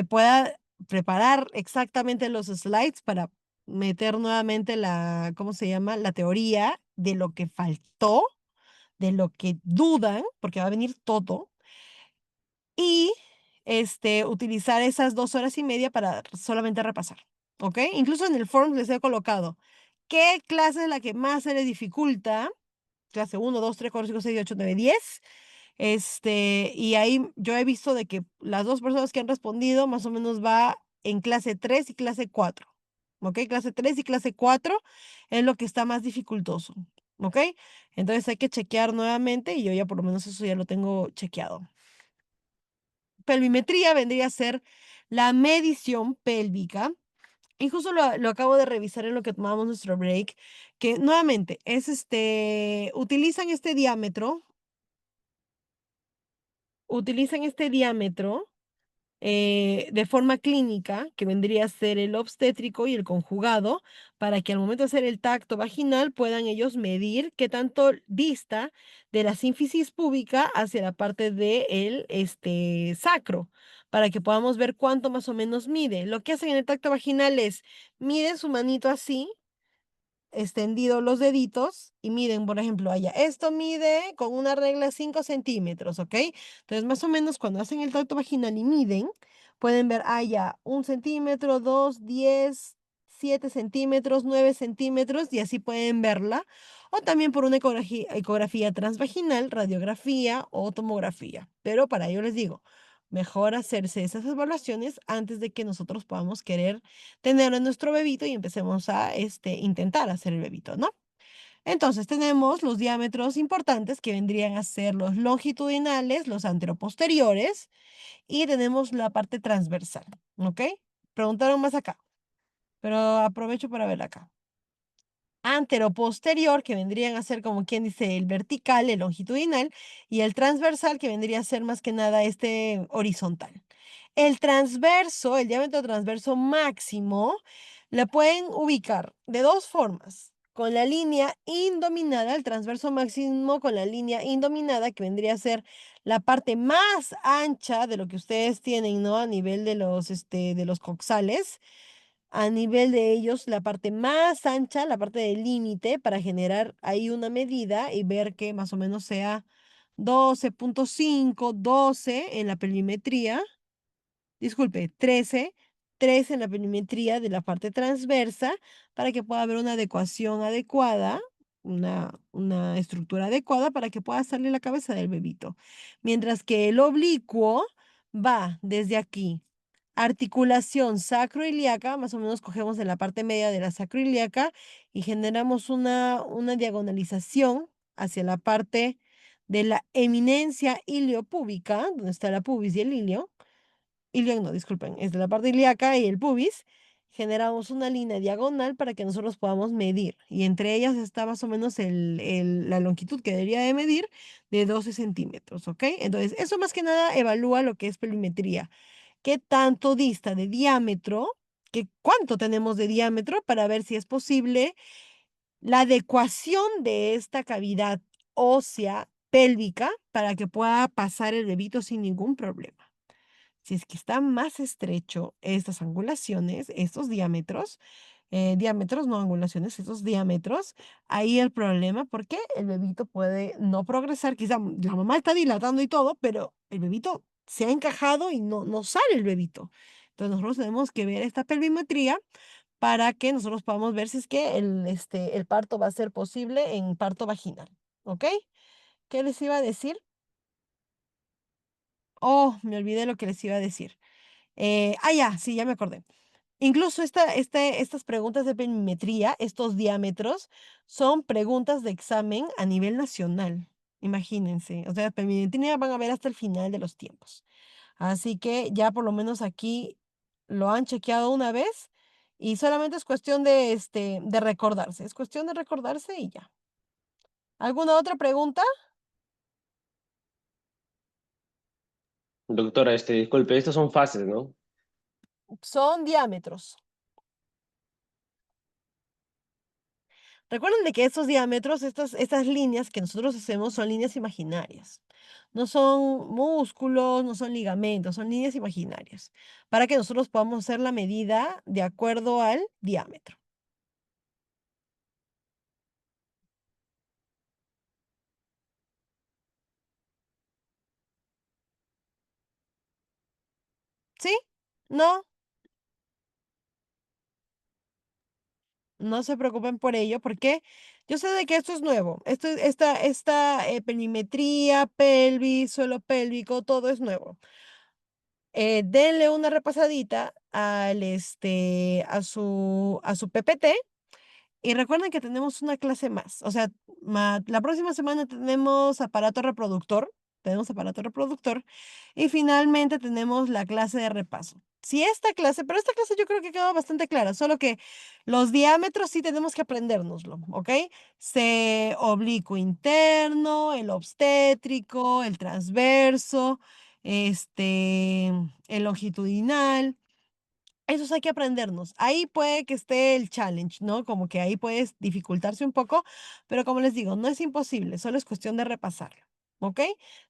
pueda preparar exactamente los slides para meter nuevamente ¿cómo se llama? La teoría de lo que faltó, de lo que dudan, porque va a venir todo, y utilizar esas 2 horas y media para solamente repasar, ¿ok? Incluso en el form les he colocado qué clase es la que más se les dificulta, clase 1, 2, 3, 4, 5, 6, 7, 8, 9, 10. Y ahí yo he visto de que las 2 personas que han respondido más o menos va en clase 3 y clase 4. ¿Ok? Clase 3 y clase 4 es lo que está más dificultoso. ¿Ok? Entonces hay que chequear nuevamente y yo ya por lo menos eso ya lo tengo chequeado. Pelvimetría vendría a ser la medición pélvica. Y justo lo acabo de revisar en lo que tomamos nuestro break, que nuevamente es utilizan este diámetro de forma clínica, que vendría a ser el obstétrico y el conjugado, para que al momento de hacer el tacto vaginal puedan ellos medir qué tanto dista de la sínfisis púbica hacia la parte del sacro, para que podamos ver cuánto más o menos mide. Lo que hacen en el tacto vaginal es miden su manito así extendido los deditos y miden, por ejemplo, allá, esto mide con una regla 5 centímetros, ¿ok? Entonces, más o menos cuando hacen el tacto vaginal y miden, pueden ver, allá, 1 centímetro, 2, 10, 7 centímetros, 9 centímetros, y así pueden verla. O también por una ecografía transvaginal, radiografía o tomografía. Pero para ello les digo, mejor hacerse esas evaluaciones antes de que nosotros podamos querer tener a nuestro bebito y empecemos a intentar hacer el bebito, ¿no? Entonces tenemos los diámetros importantes que vendrían a ser los longitudinales, los anteroposteriores y tenemos la parte transversal, ¿ok? Preguntaron más acá, pero aprovecho para ver acá. Anteroposterior, que vendrían a ser como quien dice el vertical, el longitudinal, y el transversal, que vendría a ser más que nada este horizontal. El transverso, el diámetro transverso máximo, la pueden ubicar de dos formas. Con la línea indominada, el transverso máximo con la línea indominada, que vendría a ser la parte más ancha de lo que ustedes tienen, ¿no? A nivel de los coxales. a nivel de ellos la parte más ancha, la parte del límite, para generar ahí una medida y ver que más o menos sea 12,5, 12 en la pelvimetría, disculpe, 13 en la perimetría de la parte transversa para que pueda haber una adecuación adecuada, una estructura adecuada para que pueda salir la cabeza del bebito. Mientras que el oblicuo va desde aquí, articulación sacroiliaca, más o menos cogemos en la parte media de la sacroiliaca y generamos una diagonalización hacia la parte de la eminencia iliopúbica, donde está la pubis y el ilio ilio no, disculpen, es de la parte ilíaca y el pubis, generamos una línea diagonal para que nosotros podamos medir. Y entre ellas está más o menos la longitud que debería de medir de 12 centímetros, ¿ok? Entonces, eso más que nada evalúa lo que es perimetría. ¿Qué tanto dista de diámetro? ¿Cuánto tenemos de diámetro para ver si es posible la adecuación de esta cavidad ósea pélvica para que pueda pasar el bebito sin ningún problema? Si es que está más estrecho estas angulaciones, estos diámetros, no angulaciones, estos diámetros, ahí el problema, porque el bebito puede no progresar, quizá la mamá está dilatando y todo, pero el bebito se ha encajado y no sale el bebito. Entonces nosotros tenemos que ver esta pelvimetría para que nosotros podamos ver si es que el parto va a ser posible en parto vaginal, ¿ok? ¿Qué les iba a decir? Oh, me olvidé lo que les iba a decir. Ya, sí, ya me acordé. Incluso estas preguntas de perimetría, estos diámetros, son preguntas de examen a nivel nacional. Imagínense. O sea, perimetría van a ver hasta el final de los tiempos. Así que ya por lo menos aquí lo han chequeado una vez y solamente es cuestión de recordarse. Es cuestión de recordarse y ya. ¿Alguna otra pregunta? Doctora, disculpe, estas son fases, ¿no? Son diámetros. Recuerden de que estos diámetros, estas líneas que nosotros hacemos son líneas imaginarias. No son músculos, no son ligamentos, son líneas imaginarias. Para que nosotros podamos hacer la medida de acuerdo al diámetro. ¿Sí? No, no se preocupen por ello, porque yo sé de que esto es nuevo. Esta perimetría, pelvis, suelo pélvico, todo es nuevo. Denle una repasadita a su PPT. Y recuerden que tenemos una clase más. O sea, la próxima semana tenemos aparato reproductor. Tenemos aparato reproductor. Y finalmente tenemos la clase de repaso. Si pero esta clase yo creo que quedó bastante clara, solo que los diámetros sí tenemos que aprendérnoslo, ¿ok? Oblicuo interno, el obstétrico, el transverso, el longitudinal. Esos hay que aprendernos. Ahí puede que esté el challenge, ¿no? Como que ahí puedes dificultarse un poco, pero como les digo, no es imposible, solo es cuestión de repasarlo, ¿ok?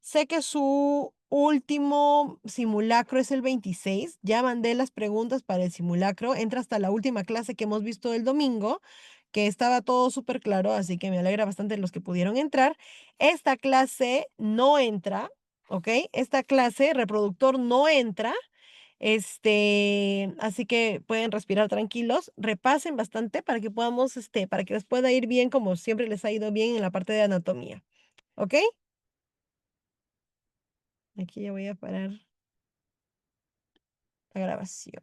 Sé que su último simulacro es el 26. Ya mandé las preguntas para el simulacro. Entra hasta la última clase que hemos visto el domingo, que estaba todo súper claro, así que me alegra bastante los que pudieron entrar. Esta clase no entra, ¿ok? Esta clase, reproductor, no entra. Así que pueden respirar tranquilos, repasen bastante para que para que les pueda ir bien como siempre les ha ido bien en la parte de anatomía. ¿Ok? Aquí ya voy a parar la grabación.